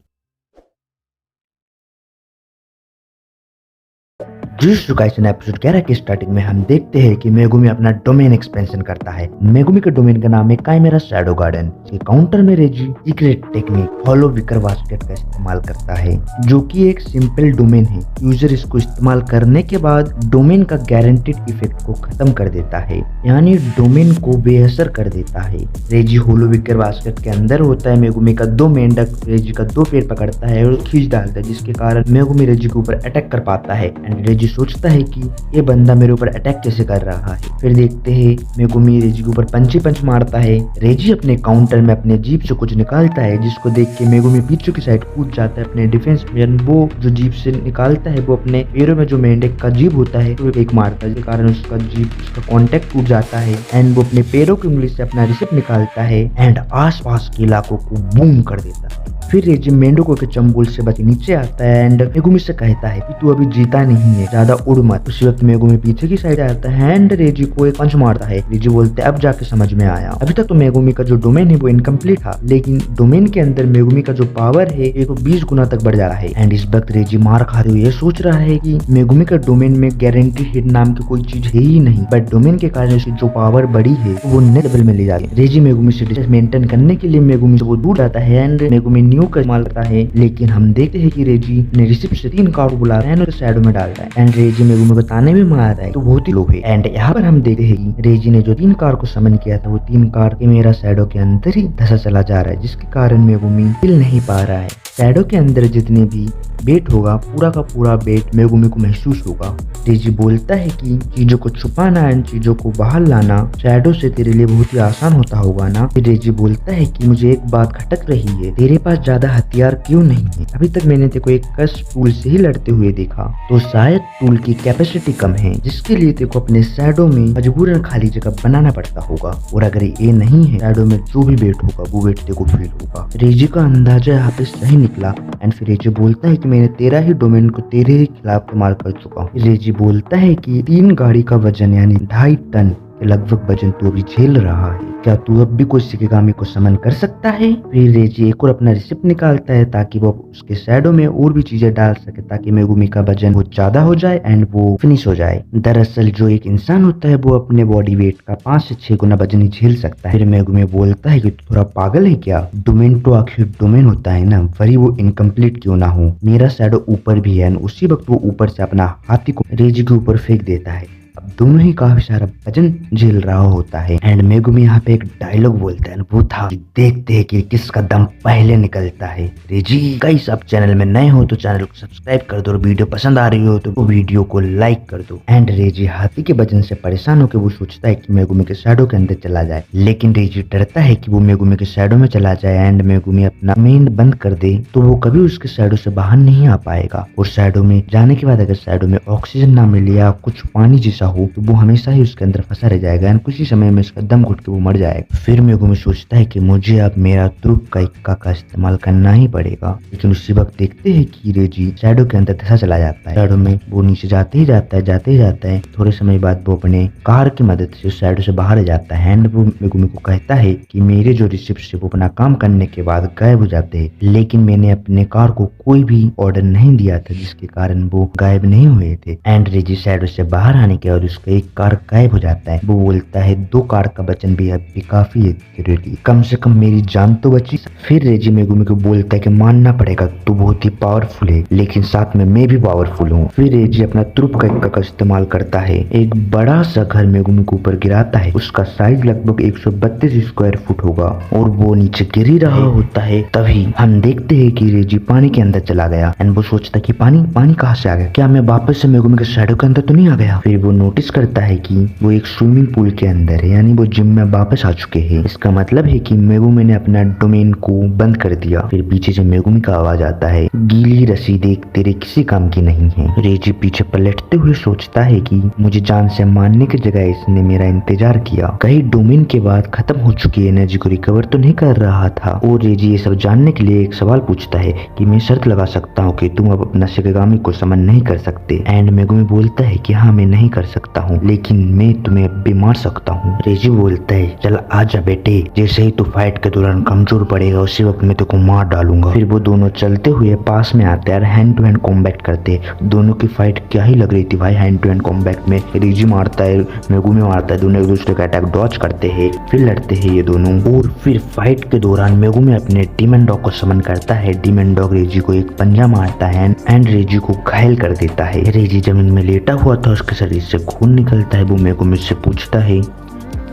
Jujutsu Kaisen episode 11 की स्टार्टिंग में हम देखते हैं कि मेगुमी अपना डोमेन एक्सपेंशन करता है। मेगुमी के डोमेन का नाम है काइमेरा शैडो गार्डन। इसके काउंटर में रेजी secret technique hollow wicker basket का इस्तेमाल करता है, जो कि एक सिंपल डोमेन है। यूजर इसको इस्तेमाल करने के बाद डोमेन का गारंटीड इफेक्ट को खत्म कर देता है, यानी डोमेन को बेअसर कर देता है। रेजी होलो विकर बास्केट के अंदर होता है। मेगुमी का 2 मेंढक रेजी का 2 पैर पकड़ता है और खींच डालता है, जिसके कारण मेगुमी रेजी के ऊपर अटैक कर पाता है। एंड रेजी सोचता है कि ये बंदा मेरे ऊपर अटैक कैसे कर रहा है। फिर देखते हैं मेगुमी रेजी के ऊपर पंच मारता है। रेजी अपने काउंटर में अपने जीप से कुछ निकालता है, जिसको देख के मेगुमी पीछे की साइड कूद जाता है अपने डिफेंस में। वो जो जीप से निकालता है वो अपने पैरों में जो मेंढक का जीप होता है तो एक मारता है, जिसके कारण उसका जीप उसका कॉन्टेक्ट टूट जाता है। एंड वो अपने पैरों की उंगली से अपना रिसिप्ट निकालता है एंड आसपास के इलाकों को बूम कर देता है। फिर रेजी मेंढकों के चंबुल से बच नीचे आता है एंड मेगुमी से कहता है कि तू अभी जीता नहीं है, ज्यादा उड़ मत। उसी वक्त मेगुमी पीछे की साइड आता है एंड रेजी को एक पंच मारता है। रेजी बोलते अब जाके समझ में आया। अभी तक तो मेगुमी का जो डोमेन है वो इनकम्प्लीट था, लेकिन डोमेन के अंदर मेगुमी का जो पावर है ये तो 20 गुना तक बढ़ जा रहा है। एंड इस वक्त रेजी मार खाते हुए ये सोच रहा है कि मेगुमी का डोमेन में गारंटी हिट नाम की कोई चीज है ही नहीं, बट डोमेन के कारण उसकी जो पावर बढ़ी है वो नेक्स्ट लेवल में ले जाती है। रेजी मेगुमी से डिस्टेंस मेंटेन करने के लिए मेगुमी से वो दूर जाता है एंड मेगुमी न्यू का इस्तेमाल करता है, लेकिन हम देखते हैं कि रेजी ने रिसिप्ट से 3 कार्ड बुला रहा है और शैडो में डालता है। एंड रेजी मेगुमी बताने में मार रहा है तो बहुत ही लो है। एंड यहाँ पर हम देखते हैं कि रेजी ने जो 3 कार्ड को समन किया था वो 3 कार्ड मेरा शैडो के अंदर ही धसा चला जा रहा है, जिसके कारण मेगुमी हिल नहीं पा रहा है। शैडो के अंदर जितने भी बेट होगा पूरा का पूरा बेट मेगुमी को महसूस होगा। रेजी बोलता है कि चीजों को छुपाना एंड चीजों को बाहर लाना शैडो से तेरे लिए बहुत ही आसान होता होगा ना। फिर रेजी बोलता है कि मुझे एक बात खटक रही है, तेरे पास ज्यादा हथियार क्यों नहीं है? अभी तक मैंने तेरे को एक कस टूल से ही लड़ते हुए देखा, तो शायद टूल की कैपेसिटी कम है, जिसके लिए तेरे को अपने शैडो में मजबूरन खाली जगह बनाना पड़ता होगा। और अगर ये नहीं है, शैडो में जो भी बेट होगा वो बेट तेरे को फील होगा। रेजी का अंदाजा यहाँ पे सही निकला एंड फिर रेजी बोलता है कि मैंने तेरा ही डोमेन को तेरे ही खिलाफ इस्तेमाल कर चुका हूँ। रेजी बोलता है कि 3 गाड़ी का वजन यानी 2.5 टन के लगभग वजन तू अभी झेल रहा है, क्या तू अब भी कोई शिकिगामी को समन कर सकता है? फिर रेजी एक और अपना रिसिप्ट निकालता है ताकि वो उसके शैडो में और भी चीजें डाल सके, ताकि मेगुमी का वजन बहुत ज्यादा हो जाए एंड वो फिनिश हो जाए। दरअसल जो एक इंसान होता है वो अपने बॉडी वेट का 5 से 6 गुना वजन ही झेल सकता है। फिर मेगुमी बोलता है कि तू थोड़ा पागल है क्या? डोमेन तो आखिर डोमेन होता है ना, वही वो इनकम्प्लीट क्यों ना हो। मेरा शैडो ऊपर भी है। उसी वक्त वो ऊपर से अपना हाथी को रेजी के ऊपर फेंक देता है। अब दोनों ही काफी सारा वजन झेल रहा होता है एंड मेगुमी यहाँ पे एक डायलॉग बोलता है, वो था कि देखते हैं कि किसका दम पहले निकलता है। रेजी गाइस, आप चैनल में नए हो तो चैनल को सब्सक्राइब कर दो और वीडियो पसंद आ रही हो तो वो वीडियो को लाइक कर दो। एंड रेजी हाथी के वजन से परेशान होकर वो सोचता है कि मेगुमी के शैडो के अंदर चला जाए, लेकिन रेजी डरता है कि वो मेगुमी के शैडो में चला जाए एंड मेगुमी अपना मेन बंद कर दे तो वो कभी उसके शैडो से बाहर नहीं आ पाएगा। और शैडो में जाने के बाद अगर शैडो में ऑक्सीजन ना मिले या कुछ पानी जैसा हो तो वो हमेशा ही उसके अंदर फंसा रह जाएगा एंड कुछ ही समय में उसका दम घुट के वो मर जाएगा। फिर मेगुमी सोचता है कि मुझे अब मेरा तुरुप का इक्का का इस्तेमाल करना ही पड़ेगा, लेकिन उसी वक्त देखते हैं कि रेजी शैडो के अंदर धसा चला जाता है। शैडो में वो नीचे जाते ही जाता है। थोड़े समय बाद वो अपने कार की मदद से उस शैडो से बाहर आ जाता है एंड वो मेगुमी को कहता है कि मेरे जो रिसिप्ट है वो अपना काम करने के बाद गायब हो जाते हैं, लेकिन मैंने अपने कार को कोई भी ऑर्डर नहीं दिया था, जिसके कारण वो गायब नहीं हुए थे। एंड रेजी शैडो से बाहर आने के बाद उसका एक कार गायब हो जाता है। वो बोलता है 2 कार का वजन भी अब भी काफी है तेरे लिए, कम से कम मेरी जान तो बची। फिर रेजी मेगुमी को बोलता है कि मानना पड़ेगा तू बहुत ही पावरफुल है, लेकिन साथ में मैं भी पावरफुल हूँ। फिर रेजी अपना तुरुप का इस्तेमाल करता है, एक बड़ा सा घर मेगुमी के ऊपर गिराता है। उसका साइज लगभग 132 स्क्वायर फुट होगा और वो नीचे गिर ही रहा होता है। तभी हम देखते हैं कि रेजी पानी के अंदर चला गया एंड वो सोचता है कि पानी कहाँ से आ गया, क्या मैं वापस से मेगुमी के शैडो के अंदर तो नहीं आ गया? फिर वो नोट नोटिस करता है कि वो एक स्विमिंग पूल के अंदर है, यानी वो जिम में वापस आ चुके हैं। इसका मतलब है कि मेगुमी ने अपना डोमेन को बंद कर दिया। फिर पीछे से मेगुमी का आवाज आता है, गीली रस्सी देख तेरे किसी काम की नहीं है। रेजी पीछे पलटते हुए सोचता है कि मुझे जान से मारने की जगह इसने मेरा इंतजार किया। कहीं डोमेन के बाद खत्म हो चुकी एनर्जी को रिकवर तो नहीं कर रहा था। और रेजी ये सब जानने के लिए एक सवाल पूछता है कि मैं शर्त लगा सकता हूँ कि तुम अब अपना शिगामी को समन नहीं कर सकते। एंड मेगुमी बोलता है कि हाँ मैं नहीं कर सकता हूँ, लेकिन मैं तुम्हें अब भी मार सकता हूँ। रेजी बोलता है चल आजा बेटे, जैसे ही तू फाइट के दौरान कमजोर पड़ेगा उसी वक्त मैं तुमको मार डालूंगा। फिर वो दोनों चलते हुए पास में आते हैं और हैंड टू हैंड कॉम्बैट करते। दोनों की फाइट क्या ही लग रही थी भाई। हैंड टू हैंड कॉम्बैट में रेजी मारता है, मेगुमी मारता है, दोनों एक दूसरे का अटैक डॉच करते हैं, फिर लड़ते हैं ये दोनों। और फिर फाइट के दौरान मेगुमी अपने डीमन डॉग को समन करता है। डीमन डॉग रेजी को एक पंजा मारता है एंड रेजी को घायल कर देता है। रेजी जमीन में लेटा हुआ था, उसके शरीर से खून निकलता है। वो मेगुमी से पूछता है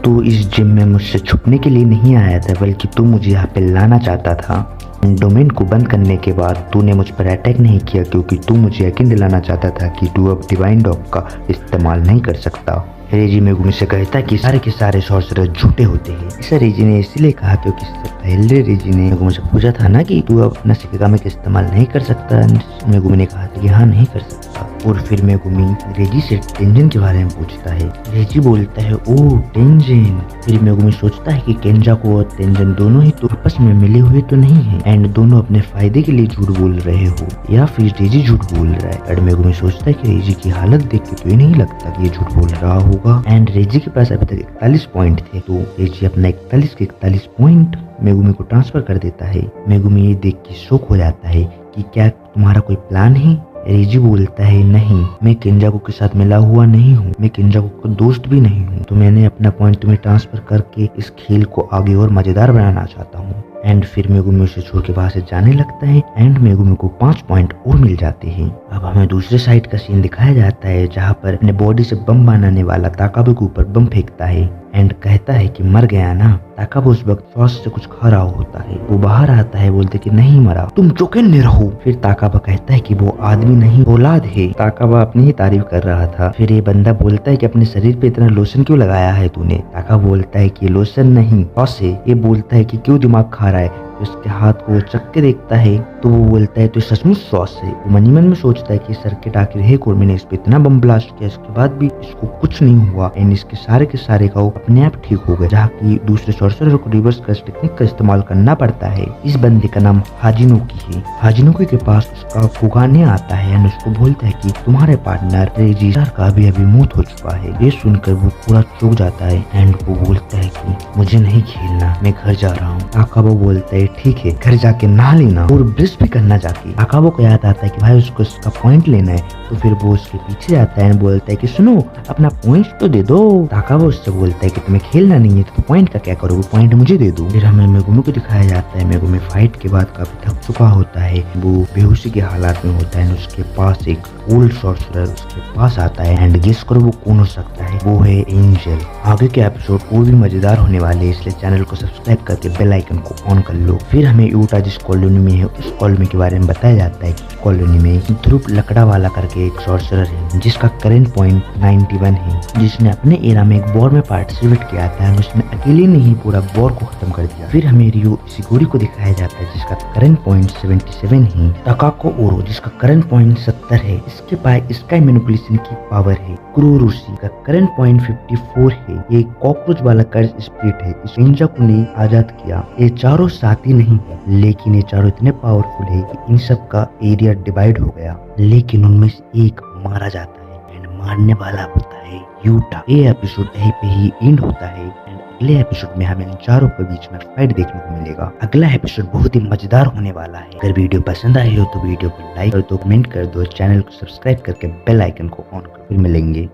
तू इस जिम में मुझसे छुपने के लिए नहीं आया था, बल्कि तू मुझे यहाँ पे लाना चाहता था। डोमेन को बंद करने के बाद तूने मुझ पर अटैक नहीं किया क्योंकि तू मुझे यकीन दिलाना चाहता था कि तू अब डिवाइन डॉग का इस्तेमाल नहीं कर सकता। रेजी मेगुमी से कहता है कि सारे के सारे सॉर्सरर झूठे होते हैं। इसे रेजी ने इसलिए कहा क्योंकि इससे पहले रेजी ने मेगुमी से पूछा था ना कि तू अब अपना शिगामी का इस्तेमाल नहीं कर सकता। मेगुमी ने कहा था कि हाँ नहीं कर सकता। और फिर मेगुमी रेजी से टेंजन के बारे में पूछता है। रेजी बोलता है ओह टेंजन। फिर मेगुमी सोचता है कि केंजा को और टेंजन दोनों ही तो आपस में मिले हुए तो नहीं है एंड दोनों अपने फायदे के लिए झूठ बोल रहे हो, या फिर रेजी झूठ बोल रहा है। और मेगुमी सोचता है कि रेजी की हालत देख के तो ये नहीं लगता कि ये झूठ बोल रहा होगा। एंड रेजी के पास अभी तक 41 पॉइंट थे, तो रेजी अपना 41 के 41 पॉइंट मेगुमी को ट्रांसफर कर देता है। मेगुमी ये देख के शॉक हो जाता है कि क्या तुम्हारा कोई प्लान है। रेजी बोलता है नहीं, मैं केंजाको के साथ मिला हुआ नहीं हूँ, मैं केंजाको का दोस्त भी नहीं हूँ, तो मैंने अपना पॉइंट तुम्हें ट्रांसफर करके इस खेल को आगे और मजेदार बनाना चाहता हूँ। एंड फिर मेगुमी उसे छोड़ के वहां से जाने लगता है एंड मेगुमी को 5 पॉइंट और मिल जाते हैं। अब हमें दूसरे साइड का सीन दिखाया जाता है जहाँ पर अपने बॉडी से बम बनाने वाला ताकाबे के ऊपर बम फेंकता है एंड कहता है कि मर गया ना। ताकाबे उस वक्त सॉस से कुछ खा रहा होता है। वो बाहर आता है, बोलते कि नहीं मरा, तुम चौकन्ने रहो। फिर ताकाबा कहता है कि वो आदमी नहीं औलाद है। ताकाबा अपनी ही तारीफ कर रहा था। फिर ये बंदा बोलता है कि अपने शरीर पे इतना लोशन क्यों लगाया है तूने। ताकाबा बोलता है कि लोशन नहीं सॉस है। ये बोलता है कि क्यों दिमाग खा रहा है। उसके हाथ को वो चख के देखता है तो वो बोलता है तो सचमुच सॉस है। वो मन ही मन में सोचता है कि सर्किट आखिर है और मैंने इस पे इतना बम ब्लास्ट किया, इसके बाद भी इसको कुछ नहीं हुआ एंड इसके सारे के सारे का अपने आप ठीक हो गए, जहाँ की दूसरे सॉर्सरर को रिवर्स कर्स टेक्निक का इस्तेमाल करना पड़ता है। इस बंदे का नाम हाजिनोकी है। हाजिनोकी के पास उसका फुगाने आता है एंड उसको बोलता है कि तुम्हारे पार्टनर रेजी का अभी मौत हो चुका है। ये सुनकर वो पूरा चौंक जाता है एंड वो बोलता है कि मुझे नहीं खेलना, मैं घर जा रहा हूँ। ताकाबा बोलता है ठीक है, घर जाके नहा लेना और ब्रश भी करना जाके। ताकाबा को याद आता है कि भाई उसको उसका पॉइंट लेना है, तो फिर वो उसके पीछे आता है बोलता है कि सुनो अपना पॉइंट तो दे दो। ताकाबा उससे बोलता है कि तुम्हें खेलना नहीं है तो पॉइंट का क्या करोगे, पॉइंट मुझे दे दो। फिर हमें मेगुमी को दिखाया जाता है। मेगुमी फाइट के बाद काफी थक चुका होता है, वो बेहोशी के हालात में होता है। उसके पास एक ओल्ड सॉर्सरर उसके पास आता है एंड गेस करो वो कौन हो सकता है, वो है एंजल। आगे के एपिसोड और भी मजेदार होने वाले हैं, इसलिए चैनल को सब्सक्राइब करके बेल आइकन को ऑन कर लो। फिर हमें यूटा जिस कॉलोनी में है उस कॉलोनी के बारे में बताया जाता है कि कॉलोनी में ध्रुव लकड़ा वाला करके एक सॉर्सरर है जिसका करंट पॉइंट 91 है, जिसने अपने एरा में एक वॉर में पार्टिसिपेट किया था। उसने अकेले ने ही पूरा वॉर को खत्म कर दिया। फिर हमें रियो इशिगोरी को दिखाया जाता है जिसका करंट पॉइंट 77 है। ताकाको ओरो जिसका करंट पॉइंट 70 है, इसके पास स्काई मैनिपुलेशन की पावर है। कुरोरुशी का करंट पॉइंट 54 है। ये कॉकरोच वाला कर्ज स्पिरिट है, इस केंजाको ने आजाद किया। ये चारों साथी नहीं है, लेकिन ये चारों इतने पावरफुल है कि इन सब का एरिया डिवाइड हो गया, लेकिन उनमें से एक मारा जाता है एंड मारने वाला होता है यूटा। ये एपिसोड यहीं पे ही एंड होता है एंड अगले एपिसोड में हमें इन चारों के बीच में फाइट देखने को मिलेगा। अगला एपिसोड बहुत ही मजेदार होने वाला है। अगर वीडियो पसंद आई हो तो वीडियो को लाइक कर दो, कमेंट कर दो, चैनल को सब्सक्राइब करके बेल आइकन को ऑन कर। फिर मिलेंगे।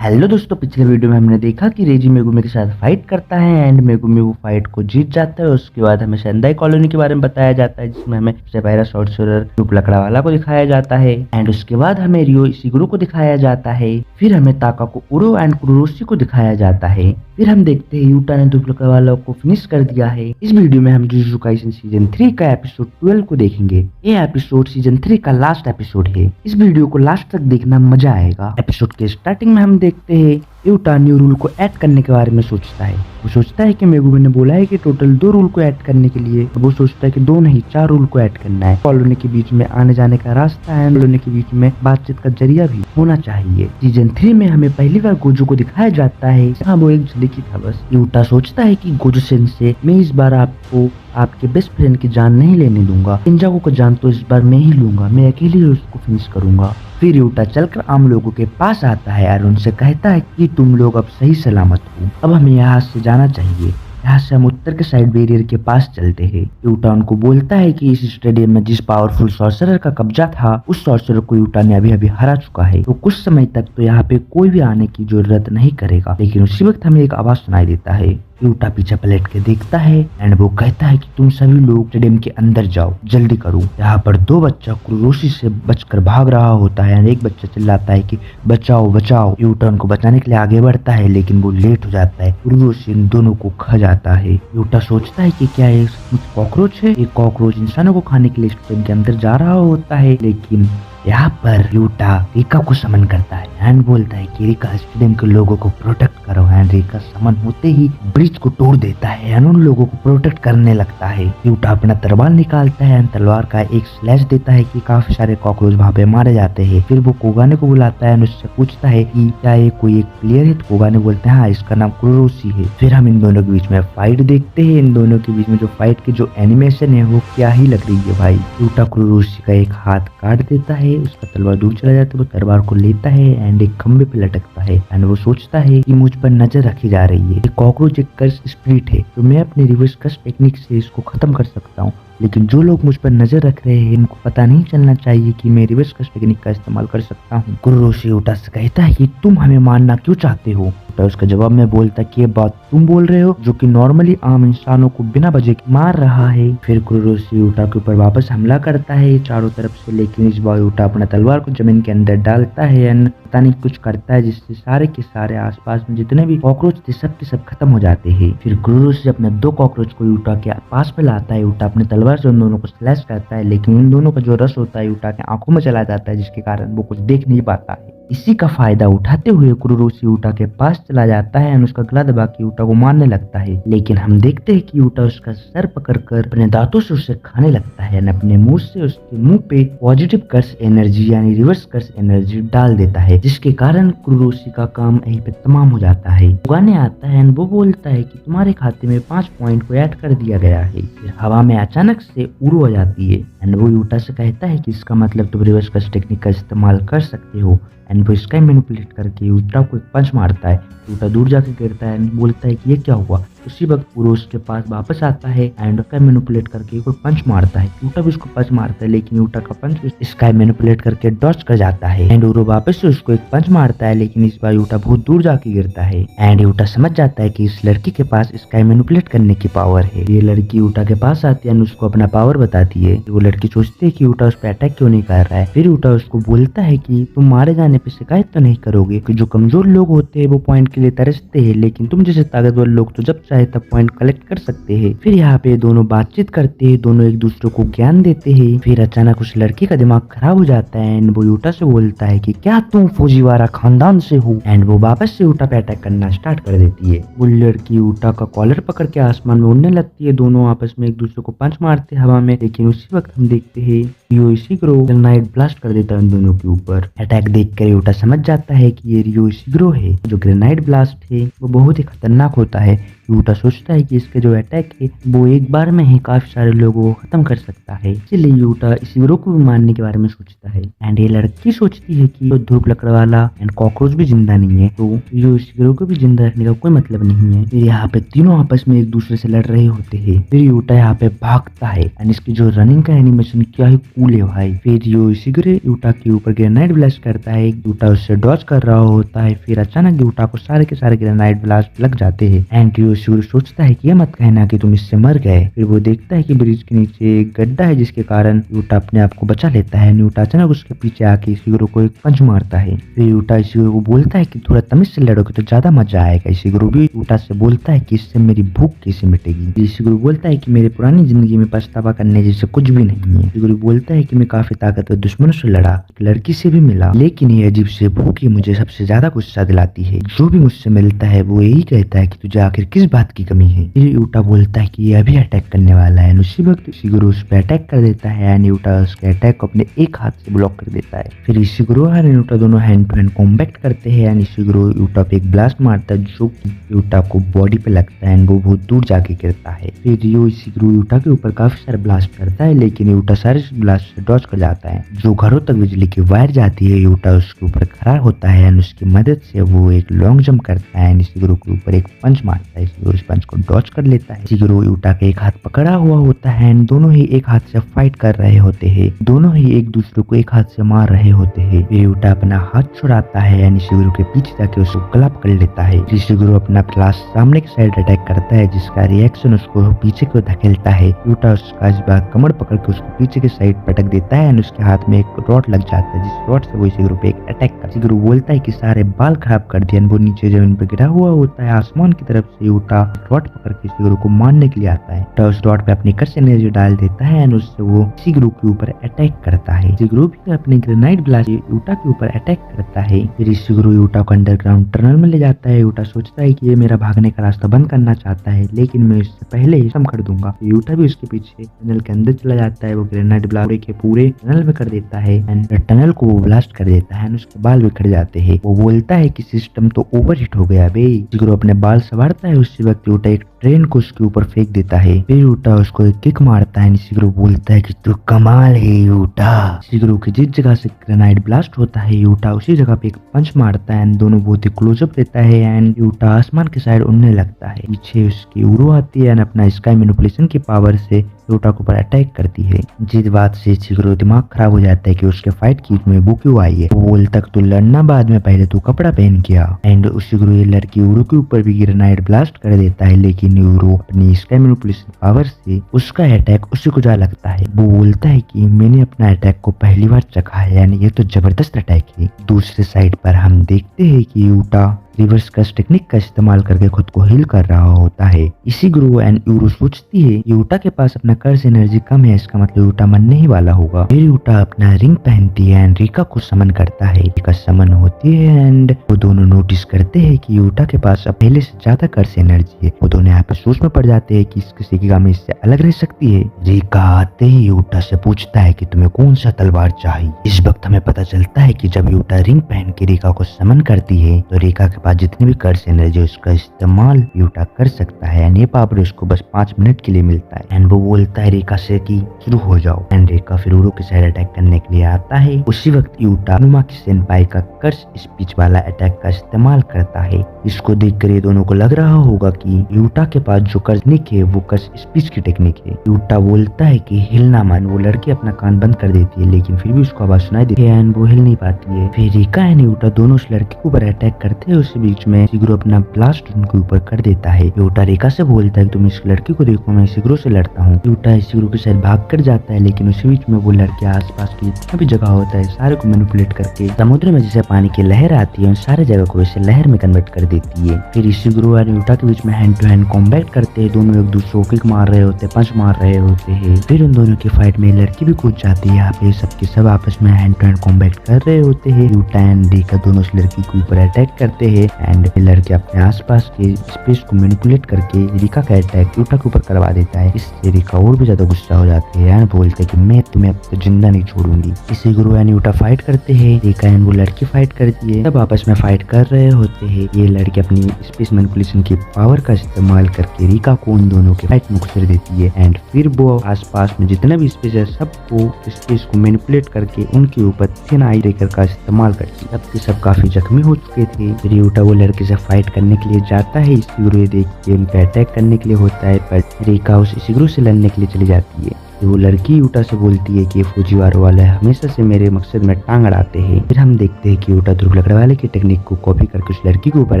हेलो दोस्तों, पिछले वीडियो में हमने देखा कि रेजी मेगुमी के साथ फाइट करता है एंड मेगुमी वो फाइट को जीत जाता है। उसके बाद हमें सेंदाई कॉलोनी के बारे में बताया जाता है जिसमें हमें सबसे पहला सॉर्सरर ध्रुव लकड़ा वाला को दिखाया जाता है एंड उसके बाद हमें रियो इशिगुरो को दिखाया जाता है। फिर हमें ताकाको ओरो एंड कुरोरोशी को दिखाया जाता है फिर हम देखते हैं यूटा ने डुप्लिकेट वालों को फिनिश कर दिया है। इस वीडियो में हम जुजुत्सु काइसेन सीजन 3 का एपिसोड 12 को देखेंगे। ये एपिसोड सीजन 3 का लास्ट एपिसोड है। इस वीडियो को लास्ट तक देखना मजा आएगा। एपिसोड के स्टार्टिंग में हम देखते हैं यूटा न्यू रूल को ऐड करने के बारे में सोचता है। वो सोचता है कि मेगुमी ने बोला है कि टोटल 2 रूल को ऐड करने के लिए। वो सोचता है कि 2 नहीं 4 रूल को ऐड करना है। कॉलोनी के बीच में आने जाने का रास्ता है, कॉलोनी के बीच में बातचीत का जरिया भी होना चाहिए। सीजन 3 में हमें पहली बार गोजो को दिखाया जाता है। हाँ, वो एक झलकी था बस। यूटा सोचता है कि गोजो सेंसे, मैं इस बार आपको आपके बेस्ट फ्रेंड की जान नहीं लेने दूंगा। किंजाको को जान तो इस बार मैं ही लूंगा, मैं अकेले ही उसको फिनिश करूंगा। फिर यूटा चलकर आम लोगों के पास आता है और उनसे कहता है कि तुम लोग अब सही सलामत हो, अब हमें यहाँ से जाना चाहिए। यहाँ से हम उत्तर के साइड बैरियर के पास चलते हैं। यूटा उनको बोलता है कि इस स्टेडियम में जिस पावरफुल सॉर्सरर का कब्जा था, उस सॉर्सरर को यूटा ने अभी अभी हरा चुका है, तो कुछ समय तक तो यहाँ पे कोई भी आने की जरूरत नहीं करेगा। लेकिन उसी वक्त हमें एक आवाज सुनाई देता है। यूटा पीछे पलट के देखता है एंड वो कहता है कि तुम सभी लोग स्टेडियम के अंदर जाओ, जल्दी करो। यहाँ पर 2 बच्चा क्रोरोसी से बचकर भाग रहा होता है और एक बच्चा चिल्लाता है कि बचाओ बचाओ। यूटा उनको बचाने के लिए आगे बढ़ता है लेकिन वो लेट हो जाता है। क्रोरोसी इन दोनों को खा जाता है। यूटा सोचता है कि क्या ये कॉकरोच है। ये कॉकरोच इंसानों को खाने के लिए स्टेडियम के अंदर जा रहा होता है। लेकिन यहाँ पर यूटा रिका को समन करता है एंड बोलता है कि रिका स्टेडियम के लोगों को प्रोटेक्ट करो। एंड रिका समन होते ही ब्रिज को तोड़ देता है एंड उन लोगों को प्रोटेक्ट करने लगता है। यूटा अपना तलवार निकालता है एंड तलवार का एक स्लैश देता है कि काफी सारे कॉकरोच वहाँ पे मारे जाते हैं। फिर वो कोगाने को बुलाता है, उससे पूछता है कि क्या ये कोई एक प्लेयर है। तो कोगाने बोलते हैं हाँ, इसका नाम क्रोरोसी है। फिर हम इन दोनों के बीच में फाइट देखते हैं। इन दोनों के बीच में जो फाइट की जो एनिमेशन है वो क्या ही लग रही है भाई। यूटा क्रोरोसी का एक हाथ काट देता है, उसका तलवार दूर चला जाता है। वो तलवार को लेता है एंड एक खंबे पे लटकता है एंड वो सोचता है कि मुझ पर नजर रखी जा रही है। कॉकरोच एक कर्स स्पिरिट है, तो मैं अपने रिवर्स कर्स टेक्निक से इसको खत्म कर सकता हूँ। लेकिन जो लोग मुझ पर नजर रख रहे हैं, इनको पता नहीं चलना चाहिए कि मैं रिवर्स कर्स टेक्निक का इस्तेमाल कर सकता हूँ। क्रोरोसी यूटा से कहता है कि तुम हमें मारना क्यों चाहते हो। यूटा उसका जवाब में बोलता है कि ये बात तुम बोल रहे हो जो कि नॉर्मली आम इंसानों को बिना वजह के मार रहा है। फिर क्रोरोसी यूटा के ऊपर वापस हमला करता है चारों तरफ से। लेकिन इस बार यूटा अपना तलवार को जमीन के अंदर डालता है एंड पता नहीं कुछ करता है जिससे सारे के सारे आसपास में जितने भी कॉकरोच थे सब के सब खत्म हो जाते हैं। फिर क्रोरोसी अपने 2 कॉकरोच को यूटा के पास में लाता है। यूटा अपने तलवार से उन दोनों को स्लैश करता है लेकिन उन दोनों का जो रस होता है यूटा के आंखों में चला जाता है, जिसके कारण वो कुछ देख नहीं पाता है। इसी का फायदा उठाते हुए क्रोरोसी यूटा के पास चला जाता है और उसका गला दबा के यूटा को मारने लगता है। लेकिन हम देखते हैं कि यूटा उसका सर पकड़कर अपने दांतों से उसे खाने लगता है और अपने मुंह से उसके मुंह पे पॉजिटिव कर्स एनर्जी यानी रिवर्स कर्स एनर्जी डाल देता है, जिसके कारण क्रोरोसी का काम यहीं पे तमाम हो जाता है। उगाने आता है और वो बोलता है कि तुम्हारे खाते में 5 पॉइंट को ऐड कर दिया गया है। फिर हवा में अचानक से उड़ो आ जाती है एंड वो यूटा से कहता है कि इसका मतलब तुम रिवर्स कर्स टेक्निक का इस्तेमाल कर सकते हो। एंड वो स्काई मैनिपुलेट करके यूटा को एक पंच मारता है। यूटा दूर जाके गिरता है एंड बोलता है कि ये क्या हुआ। उसी वक्त पूरो उसके पास वापस आता है एंड स्काई मैनिपुलेट करके कोई पंच मारता है। यूटा भी उसको पंच मारता है लेकिन यूटा का पंच स्काई मैनिपुलेट करके डॉज कर जाता है एंड उरो वापस से उसको एक पंच मारता है लेकिन इस बार यूटा बहुत दूर जाके गिरता है। एंड यूटा समझ जाता है कि इस लड़की के पास स्काई मैनिपुलेट करने की पावर है। ये लड़की यूटा के पास आती है एंड उसको अपना पावर बताती है। वो लड़की सोचती है कि यूटा उस पर अटैक क्यों नहीं कर रहा है। फिर यूटा उसको बोलता है कि तुम मारे जाने पे शिकायत तो नहीं करोगे कि जो कमजोर लोग होते हैं वो पॉइंट के लिए तरसते हैं, लेकिन तुम जैसे ताकतवर लोग तो जब चाहे तब पॉइंट कलेक्ट कर सकते हैं। फिर यहाँ पे दोनों बातचीत करते हैं, दोनों एक दूसरे को ज्ञान देते हैं। फिर अचानक उस लड़की का दिमाग खराब हो जाता है एंड वो यूटा से बोलता है कि क्या तुम फौजीवारा खानदान से हो। एंड वो वापस से यूटा पे अटैक करना स्टार्ट कर देती है। वो लड़की यूटा का कॉलर पकड़ के आसमान में उड़ने लगती है। दोनों आपस में एक दूसरे को पंच मारते हैं हवा में। लेकिन उसी वक्त हम देखते हैं रियो इशिग्रो ग्रेनाइड ब्लास्ट कर देता है उन दोनों के ऊपर। अटैक देखकर यूटा समझ जाता है कि ये रियो इशिग्रो है। जो ग्रेनाइड ब्लास्ट है वो बहुत ही खतरनाक होता है। यूटा सोचता है कि इसके जो अटैक है वो एक बार में ही काफी सारे लोगों को खत्म कर सकता है, इसलिए यूटा इशिग्रो को भी मारने के बारे में सोचता है। एंड ये लड़की सोचती है कि धूप लकड़ वाला एंड कॉकरोच भी जिंदा नहीं है, तो ये इशिग्रो को भी जिंदा रखने का कोई मतलब नहीं है। फिर यहाँ पे तीनों आपस में एक दूसरे से लड़ रहे होते हैं। फिर यूटा यहाँ पे भागता है एंड इसकी जो रनिंग का एनिमेशन क्या ही कूल है भाई। फिर यो इशिग्रो यूटा के ऊपर ग्रेनाइड ब्लास्ट करता है। यूटा उससे डॉज कर रहा होता है। फिर अचानक यूटा को सारे के सारे ग्रेनाइड ब्लास्ट लग जाते हैं एंड यो इशिगुरु सोचता है कि ये मत कहना कि तुम इससे मर गए। फिर वो देखता है कि ब्रिज के नीचे एक गड्ढा है जिसके कारण यूटा अपने आप को बचा लेता है। यूटा अचानक उसके पीछे आके इशिगुरु को एक पंच मारता है। फिर यूटा इशिगुरु को बोलता है कि थोड़ा तमीज से लड़ोगे तो ज्यादा मजा आएगा। इशिगुरु भी यूटा से बोलता है कि इससे मेरी भूख कैसे मिटेगी। इशिगुरु बोलता है कि मेरे पुरानी जिंदगी में पछतावा करने जैसे कुछ भी नहीं है। इशिगुरु बोलता है कि मैं काफी ताकतवर दुश्मनों से लड़ा, लड़की से भी मिला, लेकिन ये अजीब से भूख ही मुझे सबसे ज्यादा गुस्सा दिलाती है। जो भी मुझसे मिलता है वो यही कहता है कि तुझे आखिर किस बात की कमी है। फिर यूटा बोलता है कि ये अभी अटैक करने वाला है। उसी वक्त इशिगुरु उस पर अटैक कर देता है एंड यूटा उसके अटैक को अपने एक हाथ से ब्लॉक कर देता है। फिर इशिगुरु और यूटा दोनों हैंड टू हैंड कॉम्बैट करते हैं एंड इशिगुरु यूटा पे एक ब्लास्ट मारता है जो कि यूटा को बॉडी पे लगता है एंड वो बहुत दूर जाके गिरता है। फिर रियो इशिगुरु यूटा के ऊपर काफी सारे ब्लास्ट करता है, लेकिन यूटा सारे ब्लास्ट से डॉज कर जाता है। जो घरों तक बिजली की वायर जाती है, यूटा उसके ऊपर खड़ा होता है एंड उसकी मदद से वो एक लॉन्ग जंप करता है एंड इशिगुरु के ऊपर एक पंच मारता है। इशिगुरु उस पंच को डॉज कर लेता है। इशिगुरु यूटा का एक हाथ पकड़ा हुआ होता है एंड दोनों ही एक हाथ से फाइट कर रहे होते हैं। दोनों ही एक दूसरे को एक हाथ से मार रहे होते हैं। फिर यूटा अपना हाथ छुड़ाता है एंड इशिगुरु के पीछे जाके उसको गला पकड़ लेता है। इशिगुरु अपना ब्लास्ट सामने की साइड अटैक करता है जिसका रिएक्शन उसको पीछे को धकेलता है। यूटा उसका इस बार कमर पकड़ के उसको पीछे की साइड पटक देता है एंड उसके हाथ में एक रॉड लग जाता है जिस रॉड से वो इशिगुरु पे एक अटैक कर। इशिगुरु बोलता है कि सारे बाल खराब कर दिए। वो नीचे जमीन पे गिरा हुआ होता है। आसमान की तरफ से यूटा रॉड पकड़ के इशिगुरु को मारने के लिए आता है। यूटा उस रॉड पे अपनी कर्स एनर्जी डाल देता है एंड उससे वो इशिगुरु के ऊपर अटैक करता है। इशिगुरु भी अपने ग्रेनाइट ब्लास्ट यूटा के ऊपर अटैक करता है। फिर इशिगुरु यूटा को अंडरग्राउंड टनल में ले जाता है। यूटा सोचता है कि ये मेरा भागने का रास्ता बंद करना चाहता है, लेकिन मैं इससे पहले ही खत्म कर दूंगा। यूटा भी उसके पीछे टनल के अंदर चला जाता है। वो ग्रेनाइट ब्लास्ट के पूरे टनल में कर देता है एंड टनल को वो ब्लास्ट कर देता है एंड उसके बाल बिखर जाते हैं। वो बोलता है कि सिस्टम तो ओवरहीट हो गया बे। इशिगुरु अपने बाल संवारता है। उसी वक्त यूटा एक ट्रेन को उसके ऊपर फेंक देता है। फिर यूटा उसको एक किक मारता है। इशिगुरु बोलता है कि तू कमाल है यूटा। इशिगुरु की जिस जगह से ग्रेनाइट ब्लास्ट होता है यूटा उसी जगह पे एक पंच मारता है एंड दोनों बहुत ही क्लोजअप देता है एंड यूटा आसमान की साइड उड़ने लगता है। पीछे उसकी उरो आती है एंड अपना स्काई मैनिपुलेशन की पावर से यूटा के ऊपर अटैक करती है। जिस बात से इशिगुरु दिमाग खराब हो जाता है कि उसके फाइट की में वो क्यों आई है। वो बोलता है तू लड़ना बाद में, पहले तू कपड़ा पहन के आ। एंड इशिगुरु ये लड़की उरो के ऊपर भी ग्रेनाइट ब्लास्ट कर देता है, लेकिन यूरो अपनी स्काई मैनिपुलेशन पावर से उसका अटैक उसी को जा लगता है। वो बोलता है कि मैंने अपना अटैक को पहली बार चखा है, यानी ये तो जबरदस्त अटैक है। दूसरे साइड पर हम देखते हैं कि यूटा रिवर्स कर्स टेक्निक का इस्तेमाल करके खुद को हील कर रहा होता है। इशिगुरु एंड यूरो सोचती है यूटा के पास अपना कर्स एनर्जी कम है, इसका मतलब यूटा मरने ही वाला होगा। फिर यूटा अपना रिंग पहनती है एंड रिका को समन करता है। रिका समन होती है एंड वो दोनों नोटिस करते हैं कि यूटा के पास अब पहले से ज्यादा कर्स एनर्जी है। वो दोनों यहाँ पे सोच में पड़ जाते हैं कि इसकी सेकिगामी इससे अलग रह सकती है। रिका आते ही यूटा से पूछता है कि तुम्हें कौन सा तलवार चाहिए। इस वक्त हमें पता चलता है कि जब यूटा रिंग पहन के रिका को समन करती है तो रिका के पास जितनी भी कर्स एनर्जी उसका इस्तेमाल यूटा कर सकता है एंड ये पावर उसको बस 5 मिनट के लिए मिलता है। एंड वो बोलता है रिका से कि शुरू हो जाओ एंड रिका फिर उरो के साइड अटैक करने के लिए आता है। उसी वक्त यूटा नुमा की सेनपाई का कर्स स्पीच वाला अटैक का इस्तेमाल करता है। इसको देखकर ये दोनों को लग रहा होगा कि यूटा के पास जो कर्स टेक्निक है वो कर्स स्पीच की टेक्निक है। यूटा बोलता है कि हिलना मन। वो लड़की अपना कान बंद कर देती है, लेकिन फिर भी उसको आवाज सुनाई देती है एंड वो हिल नहीं पाती है। फिर रिका एंड यूटा दोनों उस लड़की के ऊपर अटैक करते हैं। उसी बीच में इशिगुरु अपना ब्लास्ट उनके ऊपर कर देता है। यूटा रिका से बोलता है तुम इस लड़की को देखो, मैं इशिगुरु से लड़ता हूँ। यूटा इशिगुरु के साथ भाग कर जाता है, लेकिन उसी बीच में वो लड़की आसपास की जितना भी जगह होता है सारे को मैनिपुलेट करके समुद्र में जैसे पानी की लहर आती है उन सारे जगह को इसे लहर में कन्वर्ट कर देती है। फिर इशिगुरु और यूटा के बीच में हैंड टू हैंड कॉम्बैट करते हैं। दोनों एक दूसरे को किक मार रहे होते, पंच मार रहे होते हैं। फिर उन दोनों की फाइट में लड़की भी कूद जाती है। यहाँ पे सबके सब आपस में हैंड टू हैंड कॉम्बैट कर रहे होते हैं। यूटा एंड रिका दोनों उस लड़की के ऊपर अटैक करते हैं एंड लड़के अपने आसपास के स्पेस को मैनिपुलेट करके रिका का अटैक यूटा के ऊपर करवा देता है। इससे रिका और भी ज्यादा गुस्सा हो जाती है एंड बोलते हैं कि मैं तुम्हें अब तक जिंदा नहीं छोड़ूंगी। इशिगुरु एंड यूटा फाइट करते हैं। रिका एंड वो लड़की फाइट करती है। सब आपस में फाइट कर रहे होते हैं। ये लड़की अपनी स्पेस मैनिपुलेशन की पावर का इस्तेमाल करके रिका को उन दोनों के फाइट में घुसेड़ देती है एंड फिर वो आसपास में जितना भी स्पेस है सबको स्पेस को मैनिपुलेट करके उनके ऊपर थिन आई ब्रेकर का इस्तेमाल करती है। सबके सब काफी जख्मी हो चुके थे। फिर यूटा वो लड़के से फाइट करने के लिए जाता है। इशिगुरु ये देख के उन पे अटैक करने के लिए होता है, पर रिका उस इशिगुरु से लड़ने के लिए चली जाती है। वो लड़की यूटा से बोलती है कि ये फौजीवार वाले हमेशा से मेरे मकसद में टांग अड़ाते हैं। फिर हम देखते हैं कि यूटा ध्रुव लकड़वाले की टेक्निक को कॉपी करके उस लड़की के ऊपर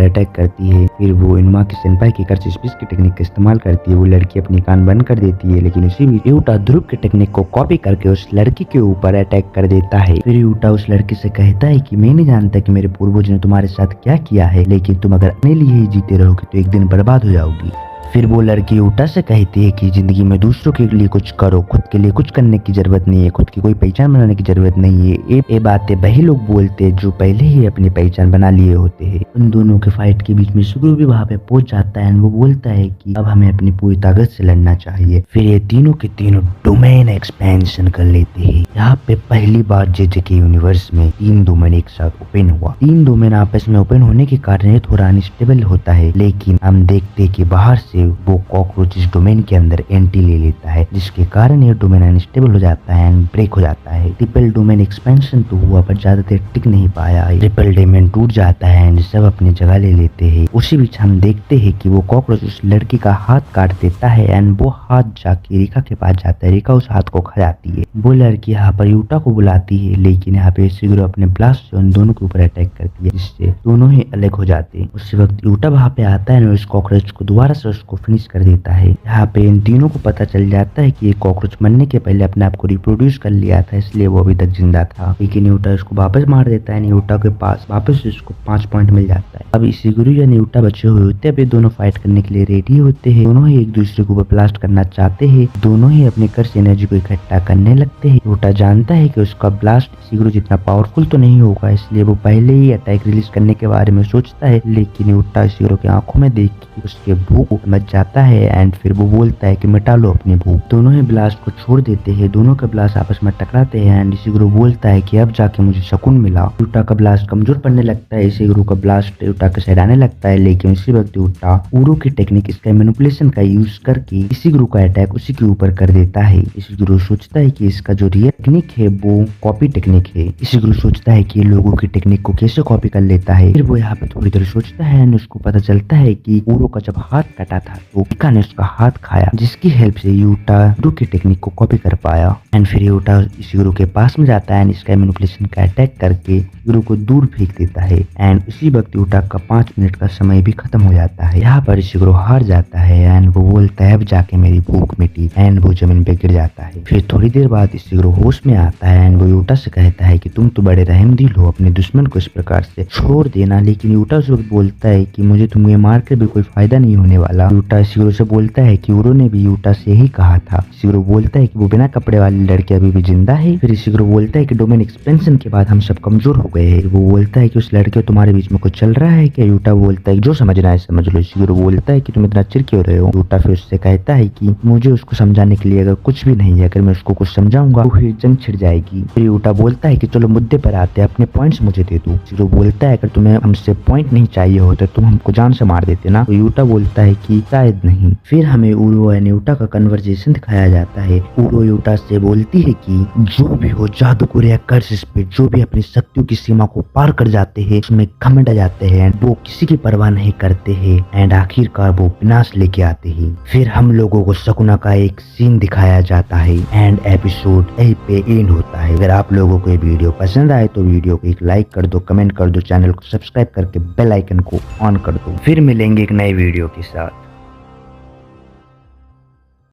अटैक करती है। फिर वो इनुमा के सेनपाई की कर्ज स्पीच की टेक्निक का इस्तेमाल करती है। वो लड़की अपनी कान बंद कर देती है, लेकिन उसी में यूटा ध्रुव की टेक्निक को कॉपी करके उस लड़की के ऊपर अटैक कर देता है। फिर यूटा उस लड़की से कहता है कि मैं नहीं जानता कि मेरे पूर्वज ने तुम्हारे साथ क्या किया है, लेकिन तुम अगर अपने लिए ही जीते रहोगे तो एक दिन बर्बाद हो जाओगी। फिर वो लड़की यूटा से कहती है कि जिंदगी में दूसरों के लिए कुछ करो, खुद के लिए कुछ करने की जरूरत नहीं है, खुद की कोई पहचान बनाने की जरूरत नहीं है। ये बातें वही लोग बोलते हैं जो पहले ही अपनी पहचान बना लिए होते हैं। उन दोनों के फाइट के बीच में सुग्रू भी वहाँ पे पहुंच जाता है। वो बोलता है कि अब हमें अपनी पूरी ताकत से लड़ना चाहिए। फिर ये तीनों के तीनों डोमेन एक्सपेंशन कर लेते हैं। यहाँ पे पहली बार जेजेके यूनिवर्स में 3 डोमेन एक साथ ओपन हुआ। 3 डोमेन आपस में ओपन होने के कारण ये थोड़ा अनस्टेबल होता है, लेकिन हम देखते हैं कि बाहर से वो कॉकरोच इस डोमेन के अंदर एंट्री ले लेता है, जिसके कारण ये डोमेन अनस्टेबल हो जाता है एंड ब्रेक हो जाता है। ट्रिपल डोमेन एक्सपेंशन तो हुआ पर ज्यादा देर टिक नहीं पाया। ट्रिपल डोमेन टूट जाता है एंड सब अपनी जगह ले लेते हैं। उसी बीच हम देखते हैं कि वो कॉकरोच उस लड़की का हाथ काट देता है एंड वो हाथ जाके रिका के पास जाता है। रिका उस हाथ को खा जाती है। वो लड़की यहाँ पर यूटा को बुलाती है, लेकिन यहाँ पे शिगुरो अपने ब्लास्ट से उन दोनों के ऊपर अटैक करती है, जिससे दोनों ही अलग हो जाते हैं। उसी वक्त यूटा वहाँ पे आता है और उस कॉकरोच को दोबारा से उसको फिनिश कर देता है। यहाँ पे इन तीनों को पता चल जाता है कि ये कॉकरोच मरने के पहले अपने आप को रिप्रोड्यूस कर लिया था, इसलिए वो अभी तक जिंदा था। लेकिन यूटा उसको वापस मार देता है। यूटा के पास वापस उसको 5 पॉइंट मिल जाता है। अब शिगुरो या यूटा बचे हुए होते हैं। अभी दोनों फाइट करने के लिए रेडी होते हैं। दोनों ही एक दूसरे को ब्लास्ट करना चाहते हैं। दोनों ही अपने कर्स एनर्जी को इकट्ठा करने लगते हैं। यूटा जानता है कि उसका ब्लास्ट शिगुरो जितना पावरफुल तो नहीं होगा, इसलिए वो पहले ही अटैक रिलीज करने के बारे में सोचता है। लेकिन यूटा शिगुरो की आंखों में देख के उसके भूख समझ जाता है एंड फिर वो बोलता है कि मिटा लो अपनी भूख। दोनों ही ब्लास्ट को छोड़ देते हैं। दोनों के ब्लास्ट आपस में टकराते हैं एंड शिगुरो बोलता है कि अब जाके मुझे सुकून मिला। यूटा का ब्लास्ट कमजोर पड़ने लगता है। शिगुरो का ब्लास्ट यूटा के साइड आने लगता है, लेकिन उसी वक्त यूटा उरो की टेक्निक इसका मैनिपुलेशन का यूज करके शिगुरो का अटैक उसी के ऊपर कर देता है। शिगुरो सोचता है कि इसका जो रियल टेक्निक है वो कॉपी टेक्निक है। शिगुरो सोचता है कि लोगों की टेक्निक को कैसे कॉपी कर लेता है। फिर वो यहाँ पे थोड़ी देर सोचता है एंड उसको पता चलता है कि उरो का जब हाथ कटा था तो रिका ने उसका हाथ खाया, जिसकी हेल्प से यूटा उरो की टेक्निक को कॉपी कर पाया। एंड फिर यूटा शिगुरो के पास में जाता है एंड इसका मैनिपुलेशन का अटैक करके शिगुरो को दूर फेंक देता है। एंड उसी वक्त यूटा का 5 मिनट का समय भी खत्म हो जाता है। यहाँ पर शिगुरो हार जाता है एंड वो बोलता है अब जाके मेरी भूख मिटी एंड वो जमीन पे गिर जाता है। फिर थोड़ी देर बाद शिगुरो होश में आता है एंड वो यूटा से कहता है कि तुम तो बड़े रहमदिल हो, अपने दुश्मन को इस प्रकार से छोड़ देना। लेकिन यूटा उस वक्त बोलता है कि मुझे तुम्हें मार कर भी कोई फायदा नहीं होने वाला। यूटा शिगुरो से बोलता है कि उरो ने भी यूटा से ही कहा था। शिगुरो बोलता है कि वो बिना कपड़े वाली लड़की अभी भी जिंदा है। फिर शिगुरो बोलता है कि डोमेन एक्सपेंशन के बाद हम सब कमजोर हो गए हैं। वो बोलता है कि उस लड़के तुम्हारे बीच में कुछ चल रहा है क्या? यूटा बोलता है जो समझना है समझ लो। शिगुरो बोलता है कि तुम इतना चिढ़ क्यों रहे हो? यूटा फिर उससे कहता है कि मुझे उसको समझाने के लिए अगर कुछ भी नहीं है, अगर मैं उसको कुछ समझाऊंगा तो फिर जंग छिड़ जाएगी। फिर यूटा बोलता है कि चलो मुद्दे पर आते हैं, अपने पॉइंट्स मुझे दे दो। शिगुरो बोलता है अगर तुम्हें हमसे पॉइंट नहीं चाहिए होते तुम हमको जान से मार देते ना। तो यूटा बोलता है कि शायद नहीं। फिर हमें उरो एंड यूटा का कन्वर्सेशन दिखाया जाता है। उरो यूटा से बोलती है कि जो भी हो जादूगर या कर्स पे जो भी अपनी शक्तियों की सीमा को पार कर जाते हैं उसमें घमंड आ जाते हैं, वो किसी की परवाह नहीं करते हैं एंड आखिरकार वो विनाश लेके आते हैं। फिर हम लोगों को सकुना का एक सीन दिखाया जाता है एंड एपिसोड यहीं पे एंड होता है। अगर आप लोगों को ये वीडियो पसंद आए तो वीडियो को एक लाइक कर दो, कमेंट कर दो, चैनल को सब्सक्राइब करके बेल आइकन को ऑन कर दो। फिर मिलेंगे एक नए वीडियो के साथ।